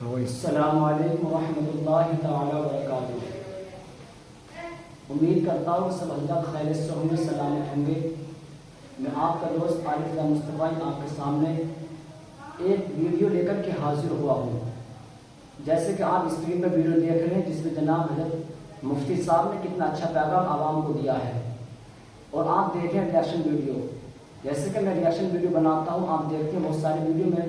अस्सलामु अलैकुम रहमतुल्लाहि तआला व बरकातुहू। उम्मीद करता हूँ सब अल्लाह खैर से होंगे, सलामत होंगे। मैं आपका दोस्त आरिफ मुस्तफ़ा आपके सामने एक वीडियो लेकर के हाजिर हुआ हूँ। जैसे कि आप स्क्रीन पर वीडियो देख रहे हैं, जिसमें जनाब हज़रत मुफ्ती साहब ने कितना अच्छा पैगाम आवाम को दिया है। और आप देखें रिएक्शन वीडियो, जैसे कि मैं रिएक्शन वीडियो बनाता हूँ, आप देखते हैं बहुत सारी वीडियो मैं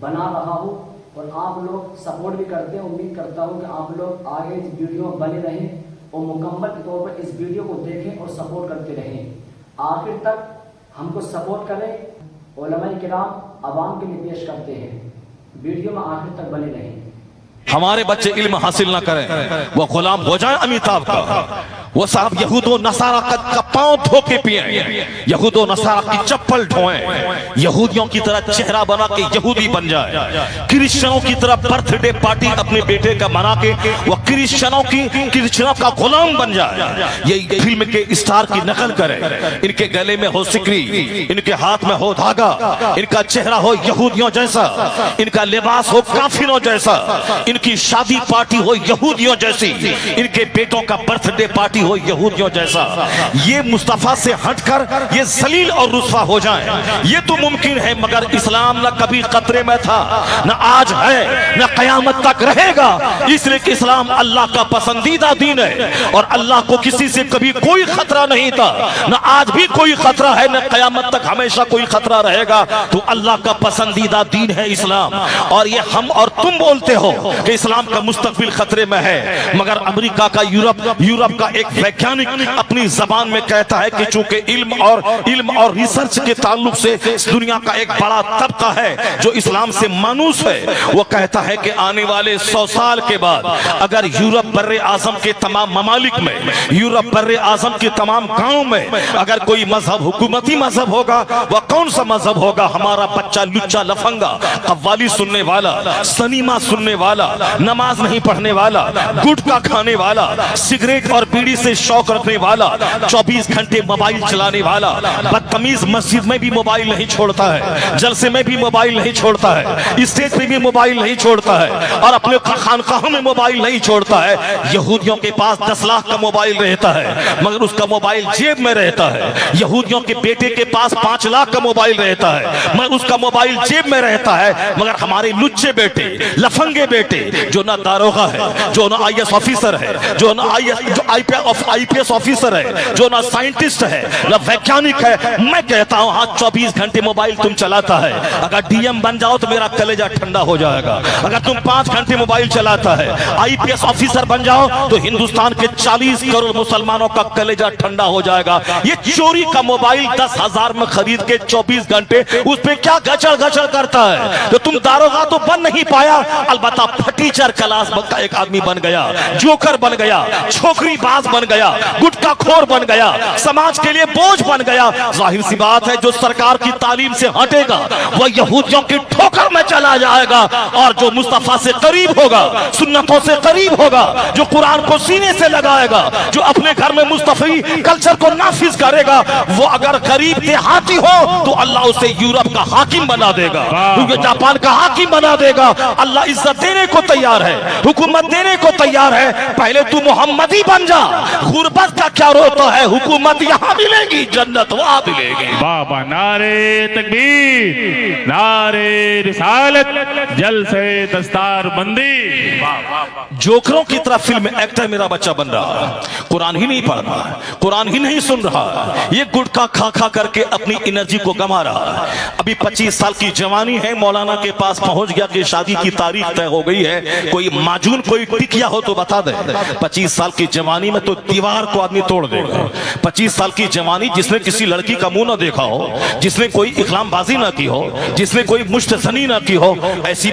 बना रहा हूँ और आप लोग सपोर्ट भी करते हैं। उम्मीद करता हूँ कि आप लोग आगे इस वीडियो में बने रहें और मुकम्मल तौर पर इस वीडियो को देखें और सपोर्ट करते रहें। आखिर तक हमको सपोर्ट करें। उलमाए किराम आवाम के लिए पेश करते हैं, वीडियो में आखिर तक बने रहें। हमारे बच्चे इल्म हासिल ना करें, वो गुलाम हो जाए अमिताभ का। वो साहब यहूदो नसारा का पांव धो के पिए, यहूदो नसारा की चप्पल ढोएं, यहूदियों की तरह चेहरा बना के यहूदी बन जाए, क्रिश्चियनों की तरह बर्थडे पार्टी अपने बेटे का मना के वो क्रिश्चियनों का गुलाम बन जाए। ये फिल्म के स्टार की नकल करे, इनके गले में हो सिकरी, इनके हाथ में हो धागा, इनका चेहरा हो यहूदियों जैसा, इनका लिबास हो काफिरों जैसा, इनकी शादी पार्टी हो यहूदियों जैसी, इनके बेटों का बर्थडे पार्टी हो यहूदियों जैसा। ये मुस्तफा से हटकर ये जलील और रुस्वा हो जाएं, ये तो मुमकिन है। मगर इस्लाम न कभी खतरे में था, न आज है, न कयामत तक रहेगा। इसलिए कि इस्लाम अल्लाह का पसंदीदा दीन है और अल्लाह को किसी से कभी कोई खतरा नहीं था, न आज भी कोई खतरा है, न कयामत तक हमेशा कोई खतरा रहेगा। तो अल्लाह का पसंदीदा दीन है इस्लाम। और ये हम और तुम बोलते हो कि इस्लाम का मुस्तकबिल खतरे में है, मगर अमेरिका का यूरोप का एक वैज्ञानिक अपनी जबान में कहता है कि चूंकि इल्म और रिसर्च के ताल्लुक से दुनिया का एक बड़ा तबका है जो इस्लाम से मानूस है, वो कहता है कि आने वाले 100 साल के बाद अगर यूरोप बर्रे आजम के तमाम ममालिक में, यूरोप बर्रे आजम के तमाम गांवों में अगर कोई मजहब हुकूमती मजहब होगा, वह कौन सा मजहब होगा? हमारा बच्चा लुच्चा लफंगा कव्वाली सुनने वाला, सनीमा सुनने वाला, नमाज नहीं पढ़ने वाला, गुटखा खाने वाला, सिगरेट और बीड़ी से शौक रखने वाला, 24 घंटे मोबाइल चलाने वाला, बदतमीज मस्जिद में भी मोबाइल नहीं छोड़ता है, जलसे में भी मोबाइल नहीं छोड़ता है, स्टेज पे भी मोबाइल नहीं छोड़ता है और अपने खानकाहों में मोबाइल नहीं छोड़ता है। यहूदियों के पास 10 लाख का मोबाइल रहता है मगर उसका मोबाइल जेब में रहता है। यहूदियों के बेटे के पास 5 लाख का मोबाइल रहता है मगर उसका मोबाइल जेब में रहता है। मगर हमारे लुच्चे बेटे, लफंगे बेटे, जो ना दारोगा है, जो ना IAS ऑफिसर है, जो ना IPS ऑफिसर है, जो ना साइंटिस्ट है, ना वैज्ञानिक है, मैं कहता हूं हाँ 24 घंटे मोबाइल तुम चलाता है, अगर DM बन जाओ तो मेरा कलेजा ठंडा हो जाएगा। अगर तुम 5 घंटे मोबाइल चलाता है, IPS ऑफिसर बन जाओ तो हिंदुस्तान के 40 करोड़ मुसलमानों का कलेजा ठंडा हो जाएगा। ये चोरी का मोबाइल 10,000 में खरीद के 24 घंटे उस पर क्या गचड़ गचड़ करता है? तो तुम दारोगा तो बन नहीं पाया, अलबत्ता फटीचर क्लास का एक आदमी बन गया, जोकर बन गया, छोकरी बाज बन गया, गुटखा खोर बन गया, समाज के लिए बोझ बन गया। जाहिर सी बात है जो सरकार की तालीम से हटेगा वह यहूदियों की ठोकर में चला जाएगा और जो मुस्तफा से करीब होगा, सुन्नतों से करीब होगा, जो कुरान को सीने से लगाएगा, जो अपने घर में मुस्तफी कल्चर को नाफिज करेगा, वो अगर गरीब देहाती हो तो अल्लाह उसे यूरोप का हाकिम बना देगा, क्योंकि जापान का हाकिम बना देगा। अल्लाह इज्जत देने को तैयार है, हुकूमत देने को तैयार है। पहले तू मोहम्मदी बन जा, गुर्बत का क्या रोता है? हुकूमत यहाँ मिलेगी, जन्नत वहां मिलेगी। बाबा नारे तकबीर, नारे रिसालत, जल से दस्तार बंदी। जोकरों की तरह फिल्म एक्टर मेरा बच्चा बन रहा है, कुरान ही नहीं पढ़ रहा है, कुरान ही नहीं सुन रहा है, ये गुटखा खा खा करके अपनी एनर्जी को गंवा रहा है। अभी 25 साल की जवानी है, मौलाना के पास पहुंच गया कि शादी की तारीख तय हो गई है, कोई माजून कोई टिकिया हो तो बता दे। 25 साल की जवानी में तो दीवार को आदमी तोड़ देगा। 25 साल की जवानी जिसने किसी लड़की का मुंह ना देखा हो, जिसने कोई इकलामबाजी ना की हो, जिसने कोई मुश्तजनी ना की हो, ऐसी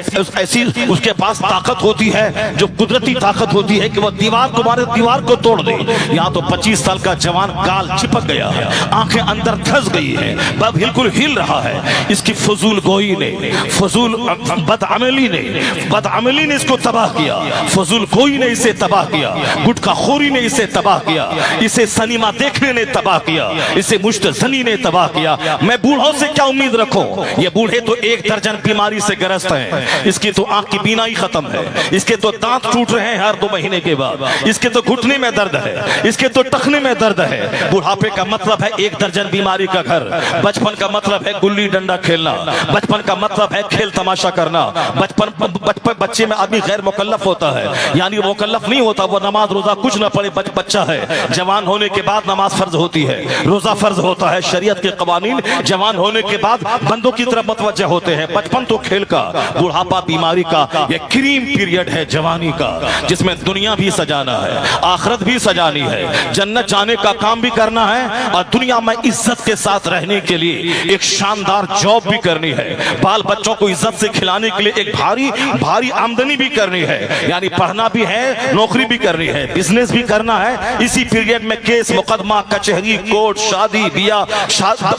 उसके पास ताकत होती है, जो कुदरती ताकत होती है कि वह दीवार को तोड़ दे। यहाँ तो 25 साल का जवान गाल चिपक गया है, आंखें अंदर धंस गई है, वह बिल्कुल हिल रहा है। इसकी फजूल गोई ने, फजूल बदअमली ने इसको तबाह किया, फजूल गोई ने इसे तबाह किया, गुटखा खोरी ने इसे तबाह किया, इसे सिनेमा देखने ने तबाह किया, इसे मुश्तजनी ने तबाह किया। मैं बूढ़ों से क्या उम्मीद रखूं? ये बूढ़े तो 1 दर्जन बीमारी से ग्रस्त हैं। इसकी तो आंख की बीनाई खत्म है, इसके तो दांत टूट रहे हैं हर 2 महीने के बाद, इसके तो घुटने में दर्द है, इसके तो टखने में दर्द है। बुढ़ापे का मतलब है 1 दर्जन बीमारी का घर। बचपन का मतलब है गुल्ली डंडा खेलना, बचपन का मतलब है खेल तमाशा करना। बचपन बच्चे में आदमी गैर मुकल्लफ होता है, यानी मुकल्लफ नहीं होता, वो नमाज रोजा कुछ ना पढ़े, बच्चा है। जवान होने के बाद नमाज फर्ज होती है, रोजा फर्ज होता है, शरीयत के कवानीन जवान होने के बाद बंदों की तरफ मुतवज्जह होते हैं। बचपन तो खेल का, बुढ़ापा बीमारी का। ये क्रीम पीरियड है जवानी का, जिसमें दुनिया भी सजाना है, आखिरत भी सजानी है, जन्नत जाने का काम भी करना है और दुनिया में इज्जत के साथ रहने के लिए एक शानदार जॉब भी करनी है। बाल बच्चों को इज्जत से खिलाने के लिए एक भारी आमदनी भी करनी है, यानी पढ़ना भी है, नौकरी भी करनी है, बिजनेस भी करना है। इसी पीरियड में केस मुकदमा, कचहरी, कोर्ट, शादी बियाह,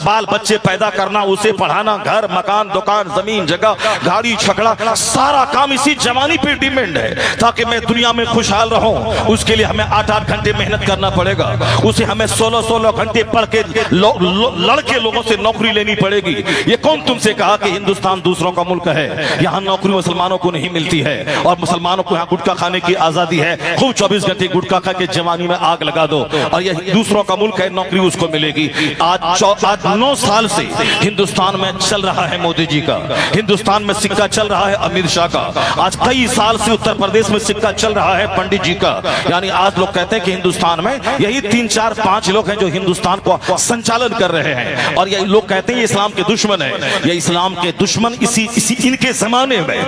बाल बच्चे पैदा करना, उसे पढ़ाना, घर मकान दुकान जमीन जगह गाड़ी छकड़ा, सारा काम इसी जवानी पे डिपेंड है। ताकि मैं दुनिया में खुशहाल रहूं, उसके लिए हमें 8-8 घंटे मेहनत करना पड़ेगा, उसे हमें 16-16 घंटे पढ़ के लड़के लोगों से नौकरी लेनी पड़ेगी। ये कौन तुमसे कहा कि हिंदुस्तान दूसरों का मुल्क है? यहाँ नौकरी मुसलमानों को नहीं मिलती है, और मुसलमानों को यहाँ गुटखा खाने की आजादी है। खूब 24 घंटे गुटखा खा के जवानी में आग लगा दो, और ये दूसरों का मुल्क है, नौकरी उसको मिलेगी। आज 9 साल से हिंदुस्तान में चल रहा है मोदी जी का, हिंदुस्तान में सिक्का चल रहा है अमित शाह का, आज कई साल से उत्तर प्रदेश में सिक्का चल रहा है पंडित जी का। यानी आज लोग कहते हैं कि हिंदुस्तान में यही 3, 4, 5 लोग हैं जो हिंदुस्तान को संचालन कर रहे हैं, और यही लोग कहते हैं ये इस्लाम के दुश्मन है। ये इस्लाम के दुश्मन इसी इनके जमाने में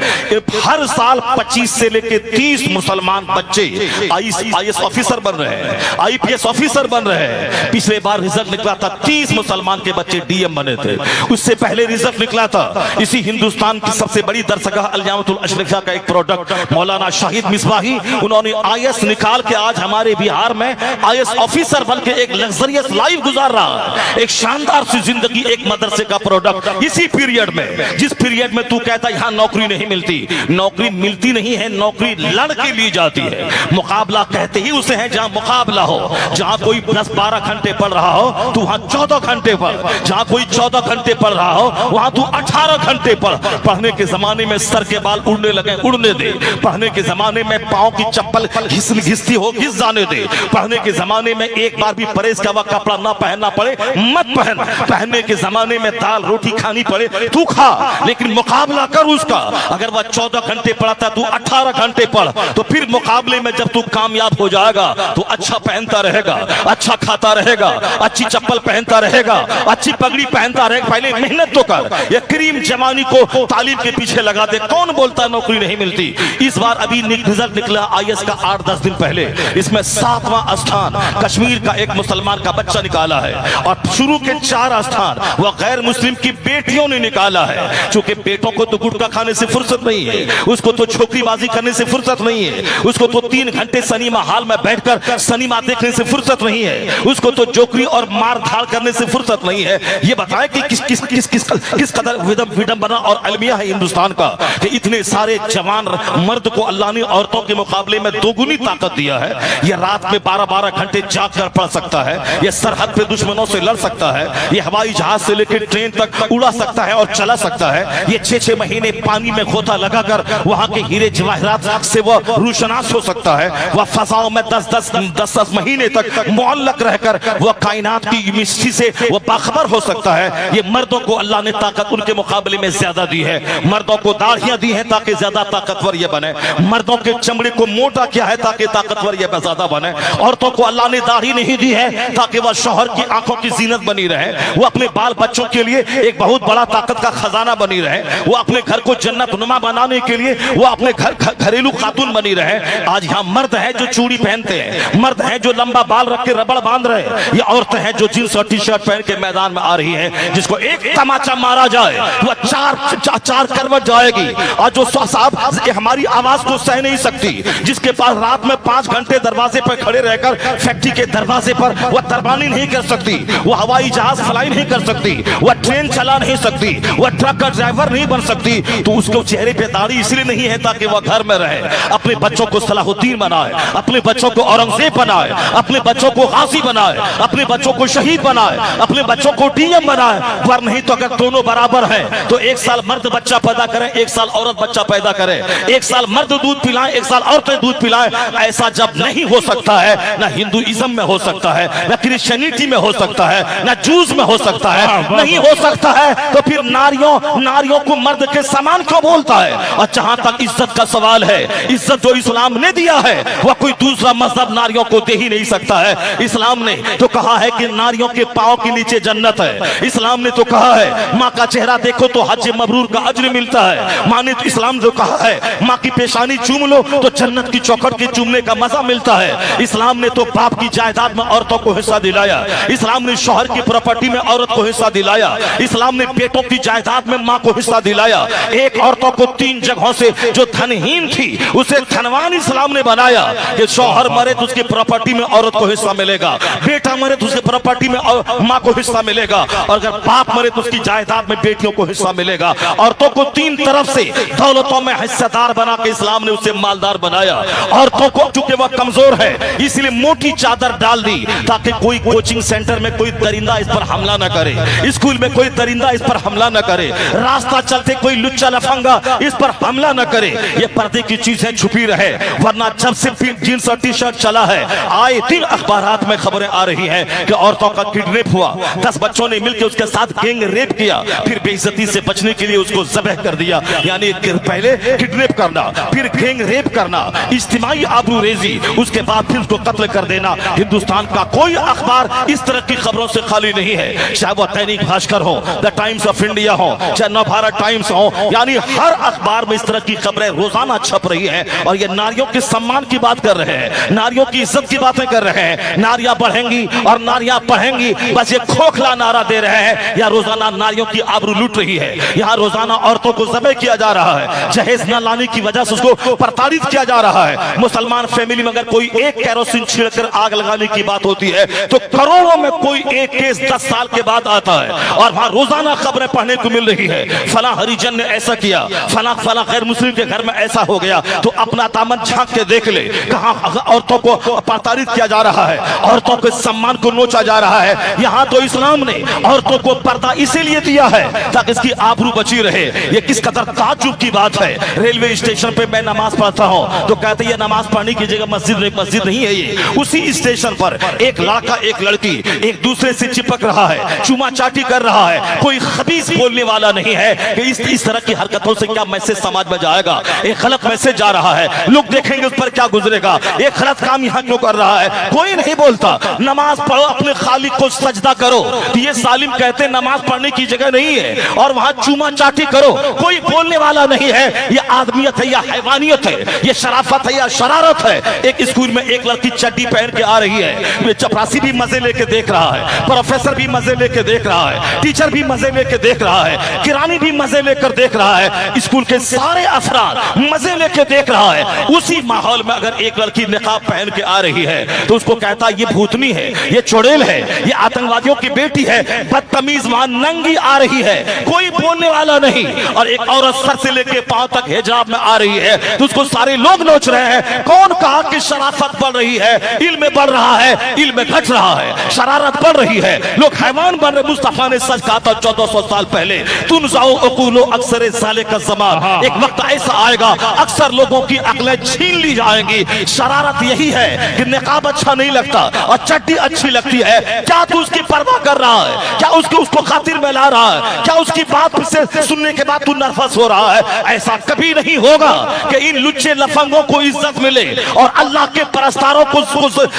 हर साल 25 से लेके 30 मुसलमान बच्चे IAS ऑफिसर बन रहे हैं, IPS ऑफिसर बन रहे हैं। पिछले बार रिजल्ट निकला था 30 मुसलमान के बच्चे DM बने थे। उससे पहले रिजल्ट निकला था इसी हिंदुस्तान की सबसे बड़ी दरसगाह अल-जामिअतुल अशरफिया का एक प्रोडक्ट मौलाना शाहिद मिसबाही, उन्होंने IAS निकाल के आज हमारे बिहार में IAS ऑफिसर बन के एक लग्जरियस लाइफ गुजार रहा है, एक शानदार सी जिंदगी, एक मदरसे का प्रोडक्ट। इसी पीरियड में, जिस पीरियड में तू कहता यहाँ नौकरी नहीं मिलती, नौकरी मिलती नहीं है, नौकरी लड़ के ली जाती है। मुकाबला कहते ही उसे है जहाँ मुकाबला हो, जहाँ कोई 10-12 घंटे पढ़ रहा हो तू वहाँ 14 घंटे पढ़, जहाँ कोई 14 घंटे पढ़ रहा हो वहाँ तू 18 घंटे पढ़। पढ़ने के जमाने में सर के बाल उड़ने लगे, उड़ने दे। पढ़ने के जमाने में पाँव की चप्पल घिसती हो, घिस जाने दे। पढ़ने के जमाने में एक बार भी परहेज का कपड़ा ना पहनना पड़े, मत पहन। पहनने के जमाने में दाल रोटी खानी पड़े तू खा, लेकिन मुकाबला कर उसका। अगर वह 14 घंटे पढ़ाता तू 18 घंटे पढ़, तो फिर मुकाबले में जब तू कामयाब हो जाएगा तो अच्छा पहनता रहेगा, अच्छा खाता रहेगा, अच्छी चप्पल पहनता रहेगा, अच्छी पगड़ी पहनता रहेगा। पहले मेहनत तो कर, ये क्रीम जवानी को तालीम के पीछे लगा दे। कौन बोलता नौकरी नहीं मिलती? इस बार अभी रिजल्ट निकला IAS का 8-10 दिन पहले, इसमें 7वां स्थान कश्मीर का एक मुसलमान का बच्चा निकाला है, और शुरू के 4 स्थान वह गैर मुस्लिम की बेटियों ने निकाला है। चूंकि बेटों को तो गुटखा खाने से फुर्सत नहीं है, उसको तो छोकरीबाजी करने से फुर्सत नहीं है, उसको तो 3 घंटे सिनेमा हॉल में बैठकर सिनेमा देखने से फुर्सत नहीं है, उसको तो जोकरी और मार धाड़ करने से फुर्सत नहीं है। ये बताएं कि किस कदर विडंबना और अलमिया है हिंदुस्तान का, कि इतने सारे जवान मर्द को अल्लाह ने औरतों के मुकाबले में 2 गुनी ताकत दिया है। ये रात में 12-12 घंटे जाग कर पढ़ सकता है, ये सरहद पे दुश्मनों से लड़ सकता है, ये हवाई जहाज से लेकर ट्रेन तक उड़ा सकता है और चला सकता है। ये 6-6 महीने पानी में गोता लगाकर वहां के हीरे जवाहरात से वो रोशनास हो सकता है। वह फजाओं में 10-10 महीने तक मुअल्लक रहकर वह कायनात की मिस्ट्री से वो बाखबर हो सकता है। ये मर्दों को अल्लाह ने ताकत उनके मुकाबले में ज्यादा दी है। मर्दों को दाढ़ियां दी हैं ताकि ज्यादा ताकतवर ये बने, मर्दों के चमड़े को मोटा किया है ताकि ताकतवर ये ज्यादा बने। औरतों को अल्लाह ने दाढ़ी नहीं दी है ताकि वह शौहर की आंखों की जीनत बनी रहे, वो अपने बाल बच्चों के लिए एक बहुत बड़ा ताकत का खजाना बनी रहे, वो अपने घर को जन्नत नुमा बनाने के लिए वो अपने घरेलू खातून बनी रहे। आज यहाँ मर्द है जो चूड़ी पहनते हैं, मर्द है जो लंबा बाल रख के रबड़ बांध रहे हैं, ये औरतें हैं जो जींस और टी-शर्ट पहन के मैदान में आ रही है। जिसको एक तमाचा मारा जाए वो 4 करवट जाएगी, और जो साहब हमारी आवाज को सह नहीं सकती, जिसके पास रात में 5 घंटे दरवाजे पर खड़े रहकर फैक्ट्री के दरवाजे पर वह तरबानी नहीं कर सकती, वो हवाई जहाज फ्लाई नहीं कर सकती, वह ट्रेन चला नहीं सकती, वह ट्रक का ड्राइवर नहीं बन सकती, तो उसको चेहरे पे दाढ़ी इसलिए नहीं है ताकि वह घर में रहे, अपने बच्चों को सलाहुद्दीन बनाए, अपने बच्चों को औरंगजेब बनाए, अपने बच्चों को गाजी बनाए, अपने बच्चों को शहीद बनाए, अपने बच्चों को डीएम बनाए। पर नहीं तो अगर दोनों बराबर हैं तो एक साल मर्द बच्चा पैदा करें, एक साल औरत बच्चा पैदा करे, एक साल मर्द दूध पिलाएं, एक साल औरतें दूध पिलाएं। ऐसा जब नहीं हो सकता है, ना हिंदुइज्म में हो सकता है, ना क्रिश्चियनिटी में हो सकता है, ना जूस में हो सकता है, नहीं हो सकता है, तो फिर नारियों को मर्द के समान क्यों बोलता है? और जहां तक इज्जत का सवाल है, इज्जत जो इस्लाम ने दिया है वह कोई दूसरा मजहब नारियों को दे ही नहीं सकता है। इस्लाम ने तो कहा है कि नारियों के पांव के नीचे जन्नत है। इस्लाम ने तो कहा है माँ का चेहरा देखो तो हज मबरूर का अज्र मिलता है। माँ ने तो इस्लाम जो कहा है माँ की पेशानी चूम लो तो जन्नत की चौखट के चूमने का मजा मिलता है। इस्लाम ने तो बाप की जायदाद में औरतों को हिस्सा दिलाया। इस्लाम ने शौहर की प्रॉपर्टी में औरत को हिस्सा दिलाया। इस्लाम ने बेटों की जायदाद में माँ को हिस्सा दिलाया। एक औरतों को 3 जगहों से जो धनहीन थी उसे धनवान इस्लाम ने बनाया कि शौहर मरे तो उसकी प्रॉपर्टी में औरत को हिस्सा मिलेगा, बेटा मरे तो उसकी प्रॉपर्टी में माँ को हिस्सा मिलेगा, और अगर बाप मरे तो उसकी जायदाद में बेटियों को हिस्सा मिलेगा। औरतों को 3 तरफ से दौलतों में हिस्सेदार बना के इस्लाम ने उसे मालदार बनाया। औरतों को चूंकि वह कमजोर है इसलिए मोटी चादर डाल दी ताकि कोई कोचिंग सेंटर में कोई दरिंदा इस पर हमला न करे, स्कूल में कोई दरिंदा इस पर हमला न करे, रास्ता चलते कोई लुच्चा लफंगा इस पर हमला न करे। ये पर्दे की चीजें छुपी रहे, वरना जब से जींस और टी शर्ट चला है आए दिन अखबारात में खबरें आ रही हैं कि औरतों का किडनैप हुआ, 10 बच्चों ने मिलकर उसके साथ गैंग रेप किया, फिर बेइज्जती से बचने के लिए उसको ज़बह कर दिया। यानी पहले किडनैप करना, फिर गैंग रेप करना, इज्तिमाई आबरूरेजी, उसके बाद फिर उसको कत्ल कर देना। हिंदुस्तान का कोई अखबार इस तरह की खबरों से खाली नहीं है, चाहे वह दैनिक भास्कर हो, द टाइम्स ऑफ इंडिया हो, चाहे नवभारत टाइम्स हो, यानी हर अखबार में इस तरह की खबरें रोजाना छप रही है। और ये नारियों के सम्मान की बात कर रहे हैं, नारियों की इज्जत की बातें कर रहे हैं। नारियां बढ़ेंगी और नारियां बढ़ेंगी, बस ये खोखला नारा दे रहे हैं। या रोजाना नारियों की आबरू लूट रही है, यहाँ रोजाना औरतों को ज़बह किया जा रहा है, जहेज न लाने की वजह से उसको प्रताड़ित किया जा रहा है। मुसलमान फैमिली में अगर कोई एक कैरोसिन छिड़कर आग लगाने की बात होती है तो करोड़ों में कोई एक केस 10 साल के बाद आता है। और वहां रोजाना खबरें पढ़ने को मिल रही है, फला हरिजन ने ऐसा किया, फला गैर मुस्लिम के घर में ऐसा हो गया। तो अपना दामन झांक के देख ले, कहां औरतों को प्रताड़ित किया जा रहा है, औरतों के सम्मान को नोचा जा रहा है। यहाँ तो इस्लाम ने औरतों को पर्दा इसीलिए दिया है ताकि इसकी आबरू बची रहे। ये किस कदर ताज्जुब की बात है। रेलवे स्टेशन पे मैं नमाज पढ़ता हूँ तो कहते हैं ये नमाज पढ़ने की जगह मस्जिद नहीं है। ये उसी स्टेशन पर एक लड़का एक लड़की एक दूसरे से चिपक रहा है, चुमा चाटी कर रहा है, कोई खबीस बोलने वाला नहीं है कि इस तरह की हरकतों से क्या मैसेज समाज में जाएगा। एक गलत मैसेज जा रहा है, लोग देखेंगे उस पर क्या गुजरेगा, एक गलत काम यहाँ क्यों कर रहा है, कोई नहीं बोलता। नमाज पढ़ो, अपने खालिक को सजदा करो। तो ये सालिम कहते हैं नमाज पढ़ने की जगह नहीं है और वहां चूमा चाटी करो, कोई बोलने वाला नहीं है। ये आदमियत है या हैवानियत है, ये शराफत है या शरारत है। एक स्कूल में एक लड़की चड्डी पहन के आ रही है, चपरासी भी मजे लेके देख रहा है, प्रोफेसर भी मजे लेके देख रहा है, टीचर भी मजे लेके देख रहा है, किरानी भी मजे लेकर देख रहा है, स्कूल के सारे अफराद मजे लेके देख रहा है। उसी माहौल में अगर एक लड़की निकाब पहन के आ रही है तो उसको कहता ये भूतनी है, ये चुड़ैल है, ये आतंकवादियों की बेटी है, बदतमीज वहां नंगी आ रही है, कोई बोलने वाला नहीं। और एक औरत सर से लेके पांव तक हिजाब में आ रही है तो उसको सारे लोग नोच रहे हैं। कौन कहा कि शराफत बढ़ रही है, इल्म बढ़ रहा है, इल्म घट रहा है, शरारत बढ़ रही है, लोग हैवान बन रहे। मुस्तफा ने सच कहा था 1400 साल पहले, तुम जाओ अकूलो अक्सर साले का ज़मान, एक वक्त ऐसा आएगा अक्सर लोगों की अक्लें छीन ली जाएंगी। शरारत यही है कि निकाब अच्छा नहीं लगता और चड्डी अच्छी लगती है। क्या तू उसकी परवाह कर रहा है, क्या उसको खातिर में ला रहा है, क्या उसकी बात से सुनने के बाद तू नर्वस हो रहा है? ऐसा कभी नहीं होगा कि इन लुच्चे लफंगों को इज्जत मिले और अल्लाह के परस्तारों को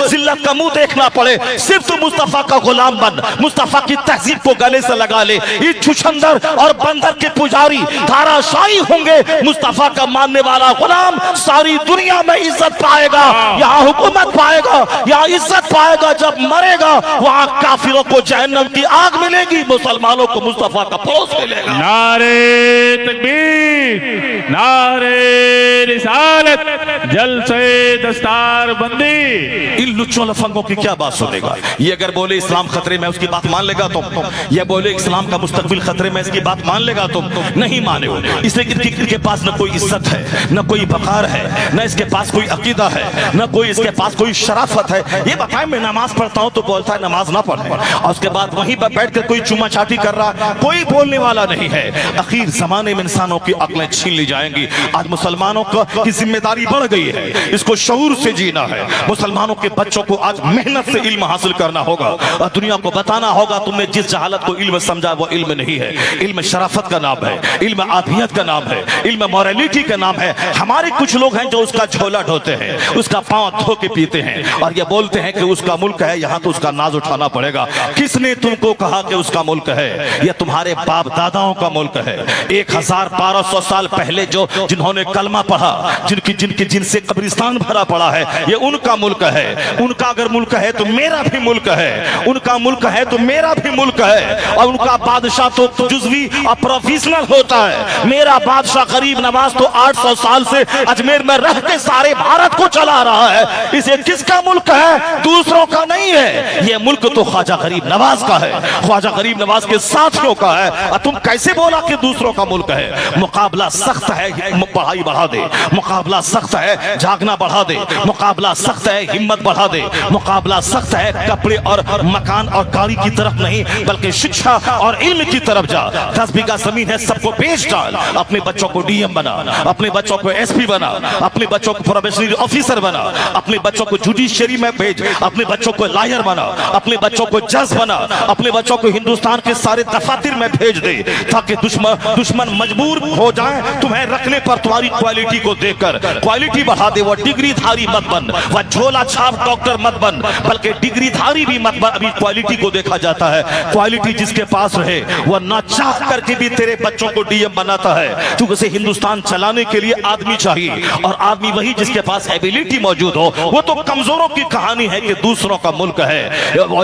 जिल्लत का मुंह देखना पड़े। सिर्फ तू मुस्तफा का गुलाम बन, मुस्तफा की तहजीब को गले से लगा ले। इस छुछंदर और बंदर के पुजारी धाराशाही होंगे, मुस्तफा का मानने वाला गुलाम सारी दुनिया में इज्जत पाएगा, यहाँ हुकूमत पाएगा, यहाँ इज्जत पाएगा। जब मरेगा वहां काफिरों को जहन्नम की आग मिलेगी, मुसलमानों को मुस्तफा का परोस मिलेगा। नारे तकबीर, नारे रिसालत जलसे दस्तार बंदी। इन लुच्चों लफंगों की क्या बात सुनेगा? ये अगर बोले इस्लाम खतरे में, उसकी बात मान लेगा तुम? ये बोले इस्लाम का मुस्तकबिल खतरे में, इसकी बात मान लेगा तुम? नहीं माने हो। इसलिए इनके पास न कोई इज्जत है, न कोई वकार है, न इसके पास कोई अकीदा है, न कोई इसके पास कोई शराफत है। ये बताए मैं नमाज पढ़ता हूं तो बोलता है नमाज ना पढ़े, और उसके बाद वहीं पर बैठकर कोई चुमा चाटी कर रहा, कोई बोलने वाला नहीं है। आखिर जमाने में इंसानों की अक्लें छीन ली जाएंगी। आज मुसलमानों की जिम्मेदारी बढ़ गई है, इसको शऊर से जीना है। मुसलमानों के बच्चों को आज मेहनत से इल्म हासिल करना होगा और दुनिया को बताना होगा तुमने जिस जहालत को इल्म समझा वो इल्म नहीं है। इल्म शराफत का नाम है, इल्म आदियत का नाम है, इल्म मॉरलिटी का नाम है। हमारे कुछ लोग हैं जो उसका झोला ढोते हैं, उसका पांव धो के पीते हैं और ये बोलते हैं कि उसका मुल्क है, यहाँ तो उसका नाज उठाना पड़ेगा। किसने तुमको कहा कि उसका मुल्क है? यह तुम्हारे बाप दादाओं का मुल्क है। 1200 साल पहले जो जिन्होंने कलमा पढ़ा, जिनसे कब्रिस्तान भरा पड़ा है, ये उनका मुल्क है। उनका अगर मुल्क है तो मेरा भी मुल्क है, उनका मुल्क है तो मेरा भी मुल्क है। और उनका बादशाह तो जुज़वी और प्रोफेशनल होता है। मेरा बादशाह गरीब नवाज तो 800 साल से अजमेर में रह के सारे भारत को चला रहा है। इसे किसका मुल्क है? दूसरों का नहीं है। ये मुल्क तो ख्वाजा गरीब नवाज का है, ख्वाजा गरीब नवाज के साथियों का है। और तुम कैसे बोला कि दूसरों का मुल्क है? मुकाबला सख्त है, पढ़ाई बढ़ा दे। मुकाबला सख्त है, जागना बढ़ा दे। मुकाबला सख्त है, हिम्मत बढ़ा दे। मुकाबला सख्त है, कपड़े और मकान और गाड़ी की तरफ नहीं बल्कि शिक्षा और इल्म की तरफ जा। 10 बीघा जमीन है, सबको बेच डाल। अपने बच्चों को डीएम बना, अपने बच्चों को एसपी बना, अपने बच्चों को प्रोबेशनरी ऑफिसर बना, अपने बच्चों को जुडिशरी में भेज, अपने बच्चों को लॉयर बना, अपने बच्चों को जज बना, अपने बच्चों को हिंदुस्तान के सारे दफातर में भेज दे ताकि दुश्मन मजबूर हो जाए तुम्हें रखने पर। तुम्हारी क्वालिटी को देखकर क्वालिटी बढ़ा दे। वो डिग्रीधारी मत बन, वह झोला छाप डॉक्टर मत बन, बल्कि डिग्रीधारी भी मत बन। अभी क्वालिटी को देखा जाता है। क्वालिटी जिसके पास रहे वह ना चाह करके भी तेरे बच्चों को डीएम बनाता है, क्योंकि उसे हिंदुस्तान चलाने के लिए आदमी चाहिए, और आदमी वही जिसके पास एबिलिटी मौजूद हो। वो तो कमजोरों की कहानी है कि दूसरों का मुल्क है।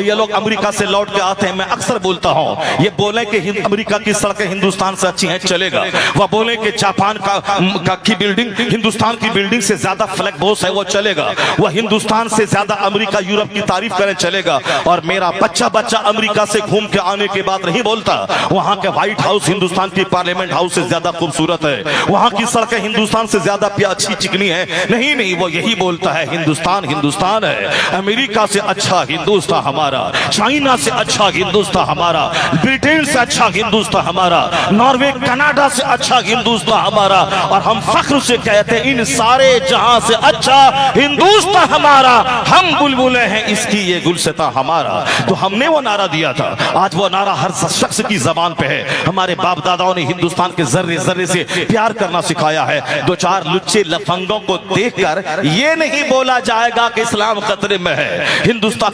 ये लोग अमेरिका से लौट के आते हैं, मैं अक्सर बोलता हूं, ये बोले कि अमेरिका की सड़कें हिंदुस्तान से अच्छी हैं, चलेगा। वह बोले कि जापान की बिल्डिंग हिंदुस्तान की बिल्डिंग से ज्यादा फ्लैग बोस है, वो चलेगा। वह हिंदुस्तान से ज्यादा अमेरिका यूरोप की तारीफ करें, चलेगा। और मेरा बच्चा अमेरिका से घूम के आने के बाद नहीं बोलता वहां के व्हाइट हाउस हिंदुस्तान की पार्लियामेंट हाउस से ज्यादा खूबसूरत है, वहां की सड़कें हिंदुस्तान से ज्यादा अच्छी चिकनी है। नहीं, वो यही बोलता है हिंदुस्तान हिंदुस्तान है। अमेरिका से अच्छा हिंदुस्तान हमारा, चाइना से अच्छा हिंदुस्तान हमारा, ब्रिटेन से अच्छा हिंदुस्तान हमारा, नॉर्वे कनाडा से अच्छा हिंदुस्तान हमारा। और हम फख्र से कहते हैं इन सारे जहां से अच्छा हिंदुस्तान हमारा। हम बुलबुले हैं इसकी ये गुलसिता हमारा। तो हमने वो नारा दिया था, आज वो नारा हर शख्स की जबान पे है। हमारे बाप दादाओं ने हिंदुस्तान के जर्रे जर्रे से प्यार करना सिखाया है। 2-4 लुच्चे लफंगों को देखकर ये नहीं बोला जाएगा कि इस्लाम खतरे में है। हिंदुस्तान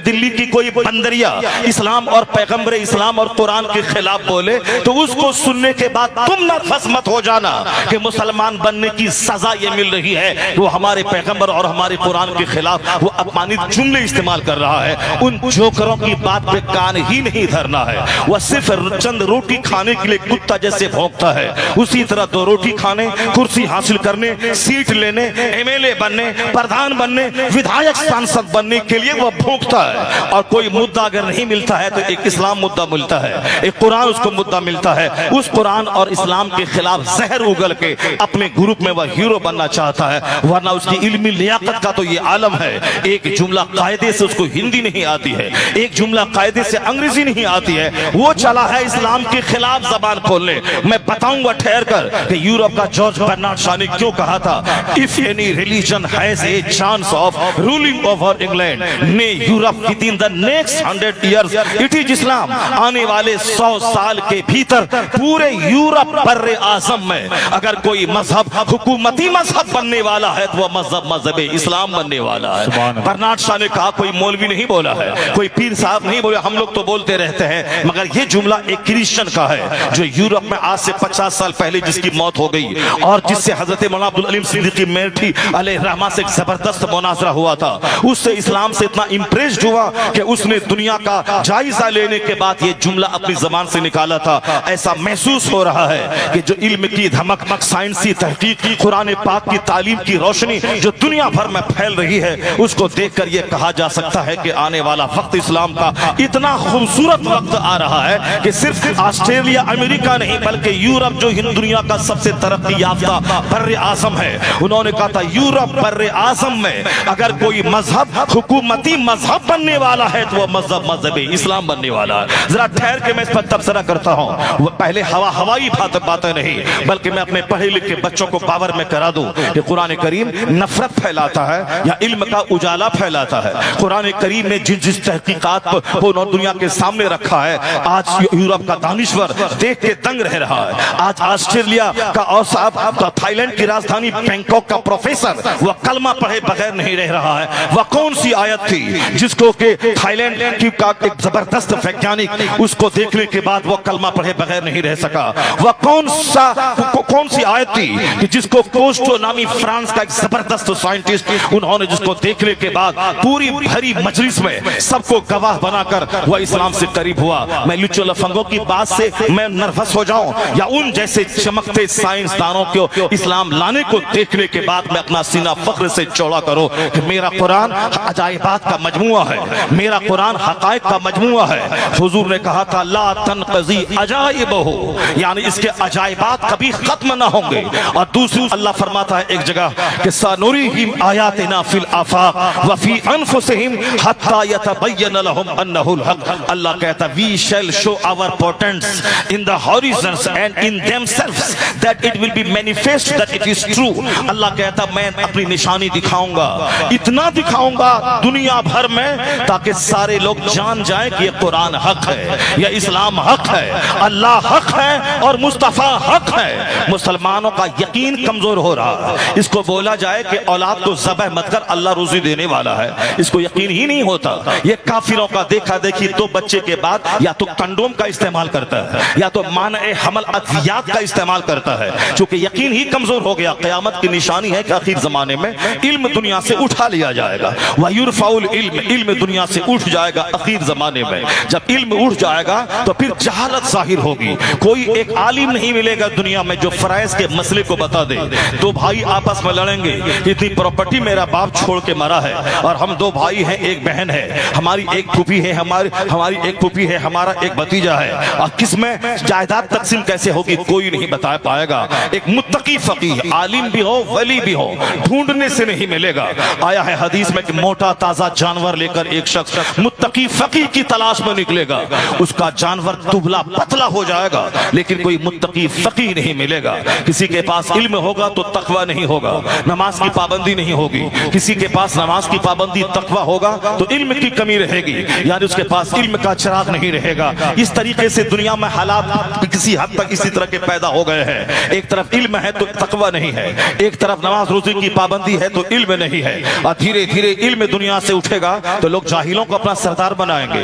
दिल्ली की कोई बंदरिया इस्लाम और पैगंबर इस्लाम और कुरान के खिलाफ बोले तो उसको सुनने के बाद तुम नर्वस मत हो जाना कि मुसलमान बनने की सजा ये मिल रही है। वो हमारे पैगंबर और हमारे कुरान के खिलाफ वो अपमानित जुमले इस्तेमाल कर रहा है। उन जोकरों की बात पे कान ही नहीं धरना है। वह सिर्फ चंद रोटी खाने के लिए कुत्ता जैसे भौंकता है, उसी तरह 2 रोटी खाने, कुर्सी हासिल करने, सीट लेने, एमएलए बनने, प्रधान बनने, विधायक सांसद बनने के लिए वह भौंकता है। और कोई मुद्दा अगर नहीं मिलता है तो एक इस्लाम मुद्दा मिलता है, एक कुरान उसको मुद्दा मिलता है। उस कुरान और इस्लाम के खिलाफ जहर उगल के अपने ग्रुप में वह हीरो बनना चाहता है, वरना उसकी इल्मी लियाकत का तो ये आलम है। एक जुमला कायदे से उसको हिंदी नहीं आती है, एक जुमला कायदे से अंग्रेजी नहीं आती है, वो चला है इस्लाम के खिलाफ जबान खोलने। मैं बताऊंगा ठहर कर कि यूरोप का जॉर्ज बर्नार्ड शॉ ने क्यों कहा था, if any religion has a chance of ruling over England ने Europe within the next 100 years it is Islam. आने वाले 100 साल के भीतर पूरे यूरोप बर्रे आजम में अगर कोई मजहब हुकूमती मजहब बनने वाला है तो वह मजहब इस्लाम बनने वाला है। बर्नार्ड शॉ ने कहा, कोई मौलवी नहीं बोला है, कोई पीर साहब नहीं बोले, हम लोग तो बोलते रहते हैं, मगर ये जुमला एक क्रिश्चियन का है जो यूरोप में आज से 50 साल पहले जिसकी मौत हो गई और जिससे हजरत मौलाना अब्दुल अलीम सिद्दीकी मेरठी अलैहिर्रहमा से एक जबरदस्त मुनाजरा हुआ था। उससे इस्लाम से इतना इंप्रेस्ड हुआ कि उसने दुनिया का जायजा लेने के बाद ये जुमला अपनी जबान से निकाला था। ऐसा महसूस हो रहा है कि जो इल्म की धमक साइंसी तहकीक कुरान पाक की तालीम की रोशनी जो दुनिया भर में फैल रही है, उसको देखकर यह कहा जा सकता है कि आने वाला वक्त इस्लाम का इतना खूबसूरत वक्त आ रहा है कि सिर्फ ऑस्ट्रेलिया अमेरिका नहीं बल्कि यूरोप जो हिंद दुनिया का सबसे तरक्की याफ्ता बर्रे आज़म है, उन्होंने कहा था यूरोप बर्रे आज़म में अगर कोई मजहब हुकूमती मजहब बनने वाला है तो वह मजहब इस्लाम बनने वाला है। जरा ठहर के मैं इस पर तबसरा करता हूँ। पहले हवाई बातें नहीं बल्कि मैं अपने पढ़े लिखे बच्चों को पावर में करा दूं कि कुरान करीम नफरत फैलाता है या इल्म का उजाला फैलाता है। कुरान करीम ने जिस तहकीकात को दुनिया के सामने रखा है, आज यूरोप का दानिश्वर देख के दंग रह रहा है। आज ऑस्ट्रेलिया का और साहब थाईलैंड की राजधानी बैंकॉक का प्रोफेसर वह कलमा पढ़े बगैर नहीं रह रहा है। वह कौन सी आयत थी जिसको के थाईलैंड की का एक जबरदस्त वैज्ञानिक उसको देखने के बाद वो कलमा पढ़े बगैर नहीं रह सका। वह कौन सी आयत थी कि जिसको कोस्टो नामी फ्रांस का एक जबरदस्त साइंटिस्ट उन्होंने जिसको देखने के बाद पूरी भरी मजलिस में सबको गवाह बनाकर वह इस्लाम से करीब हुआ। मैं लुच्चो लफंगों की बात से मैं नर्वस हो जाऊं या उन जैसे चमकते साइंसदानों को इस्लाम लाने को देखने के बाद मैं अपना सीना फख्र से चौड़ा करो कि मेरा कुरान अजाइबात का मजमुआ है, मेरा कुरान हकायक का मजमुआ है। हुजूर ने कहा था ला तनक़ज़ी अजाइबहु, यानी इसके अजाइबात कभी खत्म ना होंगे। और दूसरी अल्लाह फरमाता है एक जगह कि सनुरीहिम आयातिना फिल आफाक व फी अनफुसिहिम हत्ता यतबय्यन लहुम अन्नहुल हक। अल्लाह कहता we shall show our portents in the horizons and in themselves that it will be manifest that it is true. अल्लाह कहता मैं अपनी निशानी दिखाऊंगा, इतना दिखाऊंगा दुनिया भर में ताकि सारे लोग जान जाएं कि ये कुरान हक है, यह इस्लाम हक है, अल्लाह हक है और मुस्तफा हक है। मुसलमानों का यकीन कमजोर हो रहा है। इसको बोला जाए कि औलाद को ज़बह मत कर, अल्लाह रोजी देने वाला है, इसको यकीन ही नहीं होता। ये काफिरों का देखा देखी दो बच्चे के बाद या तो कंडोम का इस्तेमाल करता है या तो माने हमल अद्वियात का इस्तेमाल करता है, चूंकि यकीन ही कमजोर हो गया। क़यामत की निशानी है कि आखिर जमाने में इल्म दुनिया से उठा लिया जाएगा। वयुरफाउल इल्म, इल्म दुनिया से उठ जाएगा। आखिर जमाने में जब इल्म उठ जाएगा तो फिर जहालत जाहिर होगी। कोई एक आलिम नहीं मिलेगा दुनिया में जो फराइज के मसले को बता दे। दो भाई आपस में लड़ेंगे, इतनी प्रॉपर्टी मेरा बाप छोड़ के मरा है और हम दो भाई हैं, एक बहन है, हमारी एक फूफी है, हमारी एक फूफी है, हमारा एक भतीजा है, और किसमें जायदाद तकसीम कैसे होगी कोई नहीं बता पाएगा। एक मुत्तकी फकीह आलिम भी हो वली भी हो ढूंढने से नहीं मिलेगा। आया है हदीस में कि मोटा ताजा जानवर लेकर एक शख्स मुत्तकी फकीह की तलाश में निकलेगा, उसका जानवर दुबला पतला हो जाएगा लेकिन कोई मुत्तकी फकीह नहीं मिलेगा। किसी के पास इल्म होगा तो तकवा नहीं होगा, नमाज की पाबंदी नहीं होगी। किसी के पास नमाज की पाबंदी तकवा होगा तो इल्म की कमी रहेगी, यानी उसके पास इल्म का चिराग नहीं रहेगा। इस तरीके से दुनिया में हालात किसी हद तक इसी तरह के पैदा हो गए हैं। एक तरफ इल्म है तो तकवा नहीं है, एक तरफ नमाज रोजे की पाबंदी है तो इल्म नहीं है। और धीरे धीरे इल्म दुनिया से उठेगा तो लोग जाहिलों को अपना सरदार बनाएंगे,